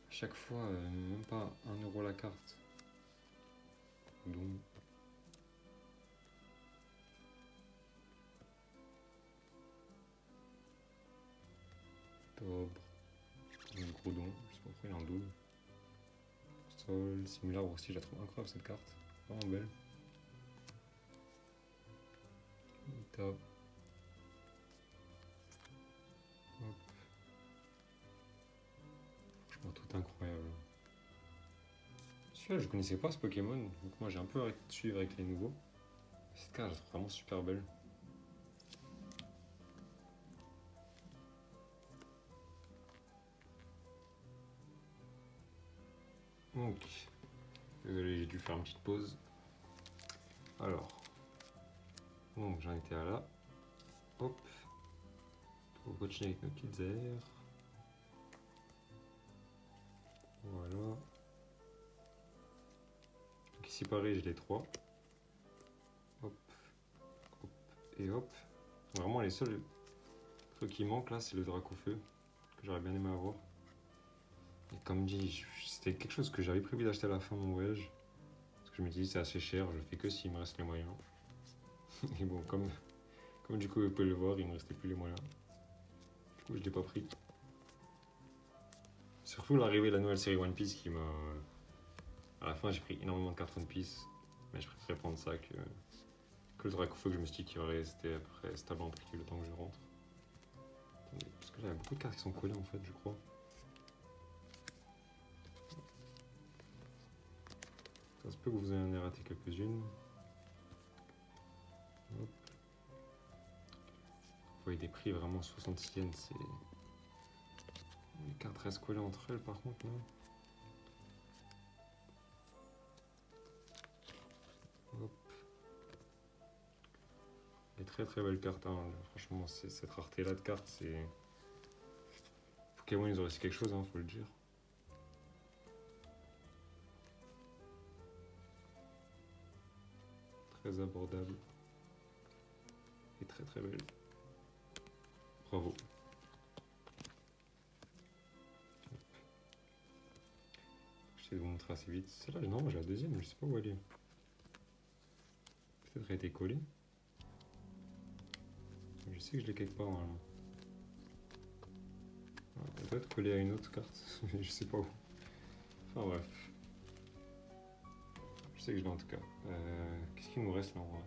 À chaque fois, même pas 1 € la carte. Donc. Octobre. Le gros don, je sais pas pourquoi il est en double. Sol, Simulaire aussi, je la trouve incroyable cette carte. Vraiment belle. Top. Hop. Franchement, tout incroyable. Celui-là, je connaissais pas ce Pokémon, donc moi j'ai un peu arrêté de suivre avec les nouveaux. Cette carte, je la trouve vraiment super belle. Donc, Désolé, j'ai dû faire une petite pause. Alors, donc j'en étais à là. Hop. On continue avec nos petites aires. Voilà. Donc ici pareil, j'ai les 3. Hop, hop et hop. Vraiment les seuls trucs qui manquent là, c'est le Dracofeu que j'aurais bien aimé avoir. Et comme dit, c'était quelque chose que j'avais prévu d'acheter à la fin de mon voyage. Parce que je me dis c'est assez cher, je fais que s'il me reste les moyens. Et bon, comme du coup vous pouvez le voir, il ne me restait plus les moyens. Du coup je l'ai pas pris. Surtout l'arrivée de la nouvelle série One Piece qui m'a... À la fin j'ai pris énormément de cartes One Piece. Mais je préférais prendre ça que le Dracofeu que je me suis dit qu'il restait à peu près stable en prix le temps que je rentre. Attendez, parce que là il y a beaucoup de cartes qui sont collées en fait je crois. Ça se peut que vous en ayez raté quelques-unes. Hop. Vous voyez des prix vraiment 60 yens, c'est... Les cartes restent collées entre elles par contre là. Hop. Des très très belles cartes, hein. Franchement cette rareté là de cartes c'est... Pokémon ils ont réussi quelque chose, hein, faut le dire. Très abordable. Et très très belle. Bravo. J'essaie de vous montrer assez vite. Celle-là, non, j'ai la deuxième, je sais pas où elle est. Peut-être elle a été collée. Je sais que je l'ai quelque part normalement. Elle doit être collée à une autre carte, mais je sais pas où. Enfin bref. Je sais que je l'ai en tout cas. Qu'est-ce qu'il nous reste là en vrai?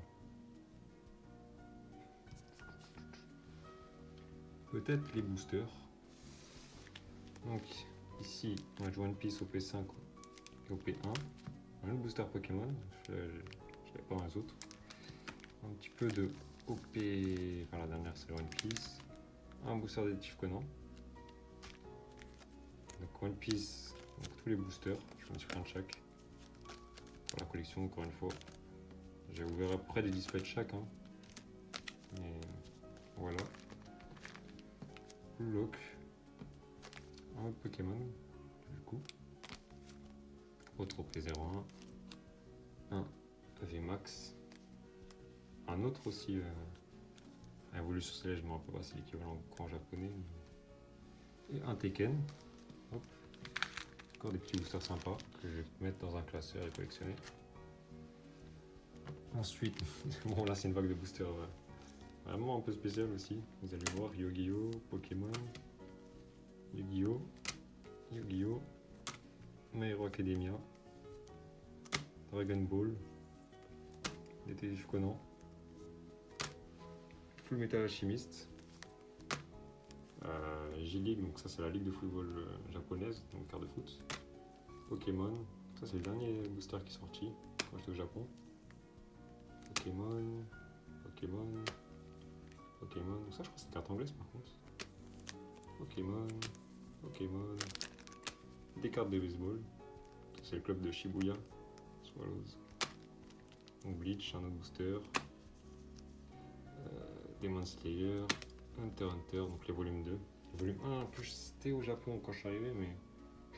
Peut-être les boosters. Donc ici, on a du One Piece au P5 et au P1. On a le booster Pokémon, je l'avais pas dans les autres. Un petit peu de OP, enfin la dernière c'est le One Piece. Un booster détective Conan. Donc One Piece, donc tous les boosters, je m'en suis pris un de chaque. Pour la collection encore une fois. J'ai ouvert à peu près des displays de chaque. Hein. Et voilà. Le lock. Un autre Pokémon, du coup. Autre P01. Un VMAX. Un autre aussi. Evolution Céleste, je ne me rappelle pas si c'est l'équivalent en japonais. Et un Tekken. Hop. Encore des petits boosters sympas que je vais mettre dans un classeur et collectionner. Ensuite, bon là c'est une vague de boosters vraiment un peu spéciale aussi. Vous allez voir Yu-Gi-Oh, Pokémon, Yu-Gi-Oh, Yu-Gi-Oh, My Hero Academia, Dragon Ball, Détective Conan, Full Metal Alchemist, J-League, donc ça c'est la ligue de football japonaise, donc carte de foot, Pokémon, ça c'est le dernier booster qui est sorti quand j'étais au Japon. Pokémon, Pokémon, Pokémon, ça je crois que c'est une carte anglaise par contre. Pokémon, Pokémon, des cartes de baseball, c'est le club de Shibuya, Swallows. Donc Bleach, un autre booster, Demon Slayer, Hunter x Hunter, donc les volumes 2. Le volume 1, en plus c'était au Japon quand je suis arrivé, mais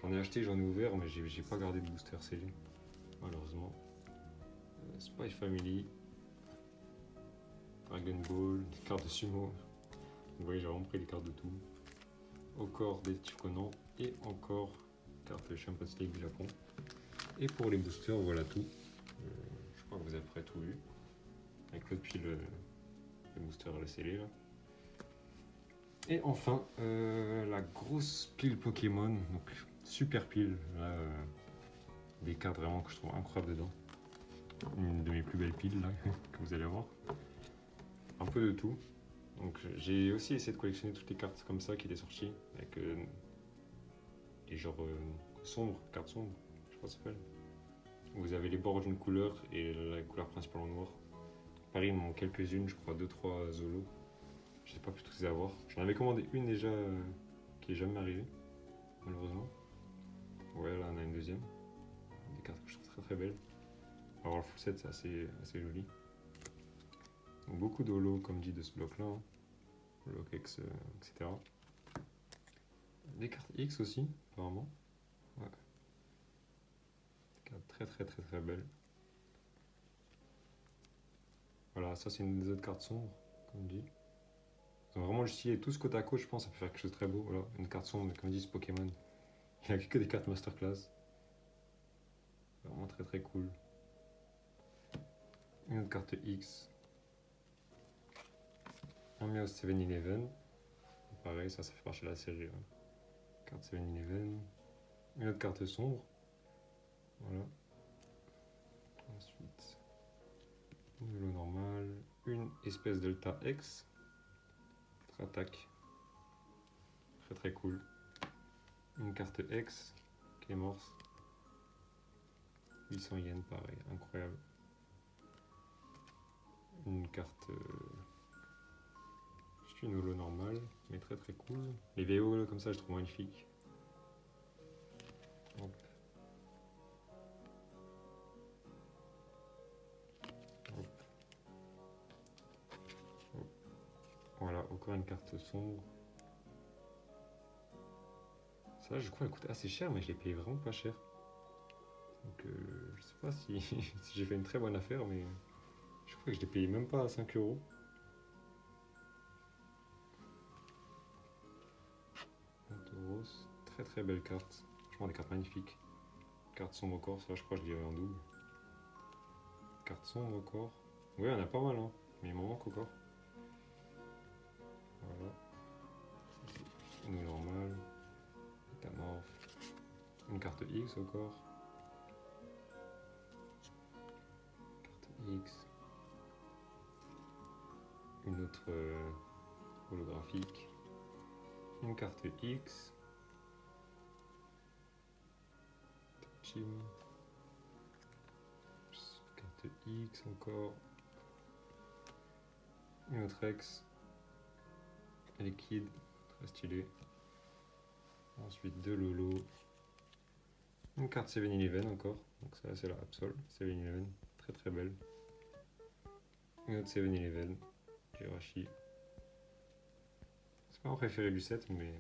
j'en ai acheté, j'en ai ouvert, mais j'ai pas gardé de booster scellé, malheureusement. Spy Family, Dragon Ball, des cartes de sumo. Vous voyez, j'ai vraiment pris des cartes de tout. Encore des Détective Conan et encore carte de Champions League du Japon. Et pour les boosters, voilà tout. Je crois que vous avez près tout vu. Avec l'autre pile, les boosters à la scellé là. Et enfin, la grosse pile Pokémon. Donc super pile. Là, des cartes vraiment que je trouve incroyables dedans. Une de mes plus belles piles là, que vous allez voir. Un peu de tout. Donc j'ai aussi essayé de collectionner toutes les cartes comme ça qui étaient sorties. Avec les genres sombres, cartes sombres, je crois que ça s'appelle. Vous avez les bords d'une couleur et la couleur principale en noir. Pareil, il me manque quelques-unes, je crois 2-3 Zolos. Je sais pas pu tous les avoir. J'en avais commandé une déjà qui est jamais arrivée, malheureusement. Ouais, là on a une deuxième. Des cartes que je trouve très très belle. Alors le full set c'est assez joli. Donc, beaucoup de holo comme dit de ce bloc là, hein. Bloc X, etc. Des cartes X aussi, apparemment. Ouais. Des cartes très très très très belles. Voilà, ça c'est une des autres cartes sombres, comme dit. Ils ont vraiment le style et tous côte à côte, je pense, ça peut faire quelque chose de très beau. Voilà, une carte sombre, comme dit ce Pokémon. Il a que des cartes masterclass. Vraiment très très cool. Une autre carte X. Un Meowth 7-Eleven. Pareil, ça fait partie de la série. Hein. Carte 7-Eleven. Une autre carte sombre. Voilà. Ensuite, une holo normale. Une espèce Delta X. Attaque. Très très cool. Une carte X. Clémence. 800 yens, pareil. Incroyable. Une carte. Juste une holo normale, mais très très cool. Les VO comme ça, je trouve magnifiques. Hop. Hop. Hop. Voilà, encore une carte sombre. Ça, je crois, elle coûte assez cher, mais je l'ai payé vraiment pas cher. Donc, je sais pas si, si j'ai fait une très bonne affaire, mais je crois que je l'ai payé même pas à 5 euros. Très très belle carte. Franchement, des cartes magnifiques. Carte sombre corps, ça je crois que je l'ai en double. Carte sombre corps. Oui, il y en a pas mal, hein. Mais il m'en manque encore. Voilà. Une normale. Métamorphe. Une carte X encore. Carte X. Une autre holographique. Une carte X. Team. Carte X encore. Une autre X. Liquide. Très stylé. Ensuite deux Lolo. Une carte 7-Eleven encore. Donc ça c'est la Absol. 7-Eleven. Très très belle. Une autre 7-Eleven. Jirachi. C'est pas mon préféré du set, mais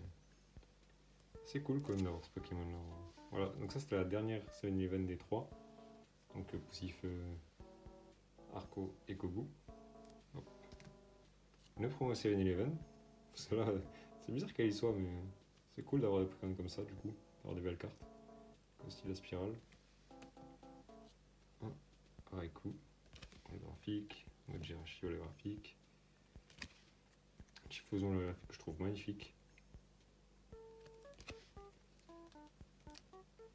c'est cool quand même d'avoir ce Pokémon là. Voilà, donc ça c'était la dernière 7-Eleven des 3. Donc le Poussif, Arco et Kobu. Hop. Une promo 7-Eleven. Cela, c'est bizarre qu'elle y soit, mais c'est cool d'avoir des Pokémon comme ça du coup. D'avoir des belles cartes. Comme style la spirale. Un Raikou. Holographique. Notre Jirachi holographique. Chiffozon holographique que je trouve magnifique.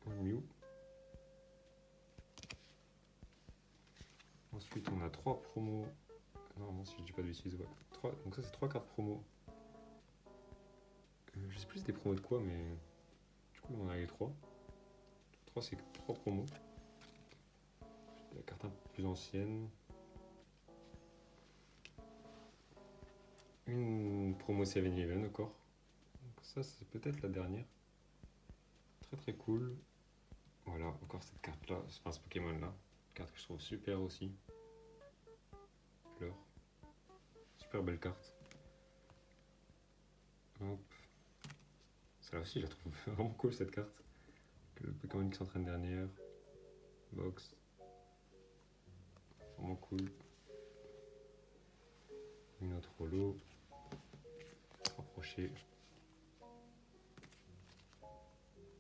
Un Mew. Ensuite, on a 3 promos. Normalement, si je dis pas de bêtises, ouais. Donc, ça, c'est 3 cartes promo. Je sais plus c'était des promos de quoi, mais du coup, on a les 3. 3, c'est 3 promos. La carte un peu plus ancienne. Une promo 7-Eleven encore. Donc, ça, c'est peut-être la dernière. Très très cool. Voilà, encore cette carte-là, enfin ce Pokémon-là. Carte que je trouve super aussi. Fleur. Super belle carte. Hop. Celle-là aussi, je la trouve vraiment cool cette carte. Le Pokémon qui s'entraîne dernière. Box. Vraiment cool. Une autre holo. Rapprocher.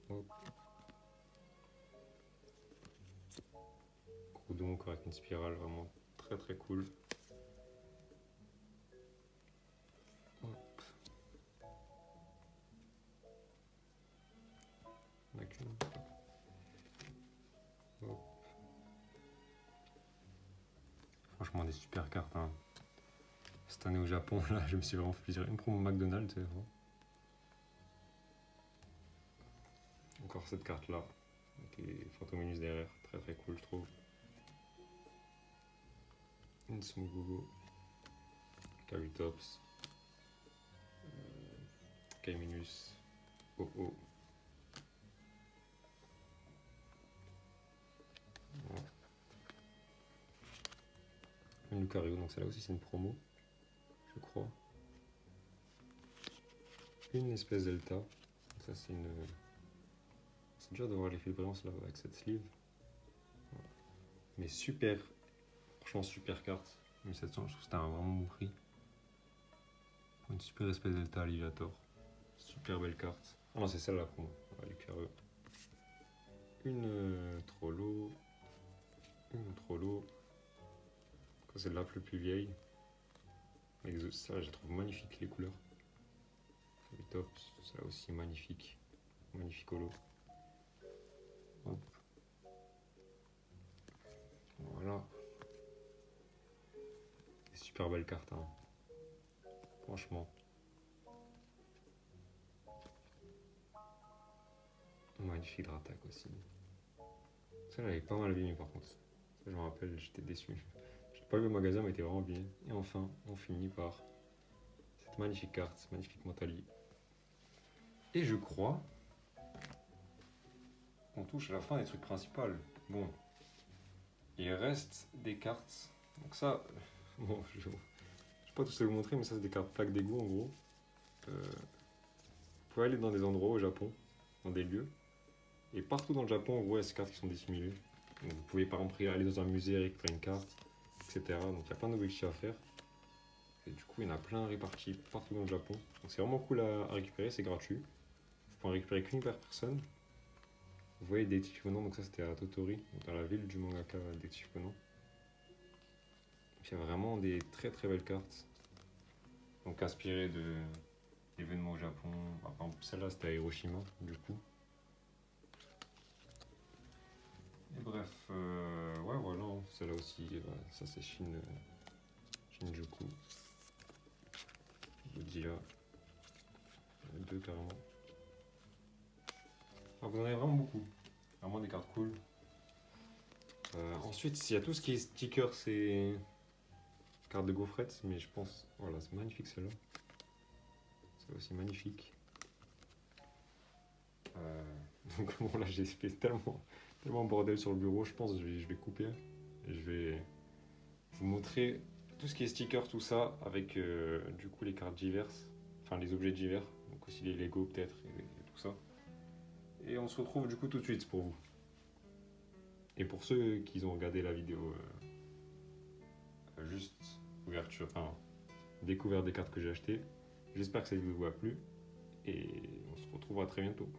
Hop. Groudon encore avec une spirale, vraiment très très cool. Hop. Hop. Franchement des super cartes. Hein. Cette année au Japon, là, je me suis vraiment fait plaisir. Une promo McDonald's, c'est vrai. Encore cette carte-là, avec les Fantominus derrière, très très cool, je trouve. Une Smogogo, Kabutops, Kaiminus, Oh-Oh. Lucario, donc celle-là aussi c'est une promo, je crois. Une espèce Delta, donc ça c'est une... C'est dur de voir l'effet de brillance là avec cette sleeve. Mais super, franchement super carte. 1700, je trouve que c'était un vraiment bon prix. Une super espèce Delta Alligator. Super belle carte. Ah non, c'est celle-là pour moi. Lucario. Une Trollo. Une Trollo. C'est la plus vieille. Ça, je la trouve magnifique les couleurs. C'est top. Celle-là aussi magnifique. Magnifique holo. Hop. Voilà. Des super belles cartes. Hein. Franchement. Magnifique Dratak aussi. Celle-là, elle est pas mal abîmée par contre. Ça, je me rappelle, j'étais déçu. J'ai pas vu le magasin, mais elle était vraiment abîmée. Et enfin, on finit par cette magnifique carte, magnifique Mentali. Et je crois qu'on touche à la fin des trucs principaux. Bon, il reste des cartes. Donc ça, bon, je vais pas tous les vous montrer, mais ça c'est des cartes plaques d'égout en gros. Vous pouvez aller dans des endroits au Japon, dans des lieux. Et partout dans le Japon, en gros, il y a ces cartes qui sont dissimulées. Donc, vous pouvez par exemple aller dans un musée, récupérer une carte, etc. Donc il y a plein d'objectifs à faire. Et du coup, il y en a plein répartis partout dans le Japon. Donc c'est vraiment cool à récupérer, c'est gratuit. Vous pouvez en récupérer qu'une par personne. Vous voyez Détective Conan, donc ça c'était à Totori, dans la ville du mangaka Détective Conan. Il y a vraiment des très très belles cartes. Donc inspirées d'événements au Japon. Par exemple, celle-là c'était à Hiroshima, du coup. Et bref, ouais voilà, celle-là aussi, ça c'est Shinjuku. Godzilla. Deux carrément. Ah, vous en avez vraiment beaucoup. Vraiment des cartes cool. Ensuite, il y a tout ce qui est stickers et cartes de gaufrettes, mais je pense, voilà, c'est magnifique celle-là. C'est aussi magnifique. Donc bon, là j'ai fait tellement bordel sur le bureau, je pense que je vais couper et je vais vous montrer tout ce qui est stickers, tout ça, avec du coup les cartes diverses, enfin les objets divers, donc aussi les Lego peut-être et tout ça. Et on se retrouve du coup tout de suite pour vous. Et pour ceux qui ont regardé la vidéo juste ouverture, enfin découverte des cartes que j'ai achetées, j'espère que cette vidéo vous a plu et on se retrouvera très bientôt.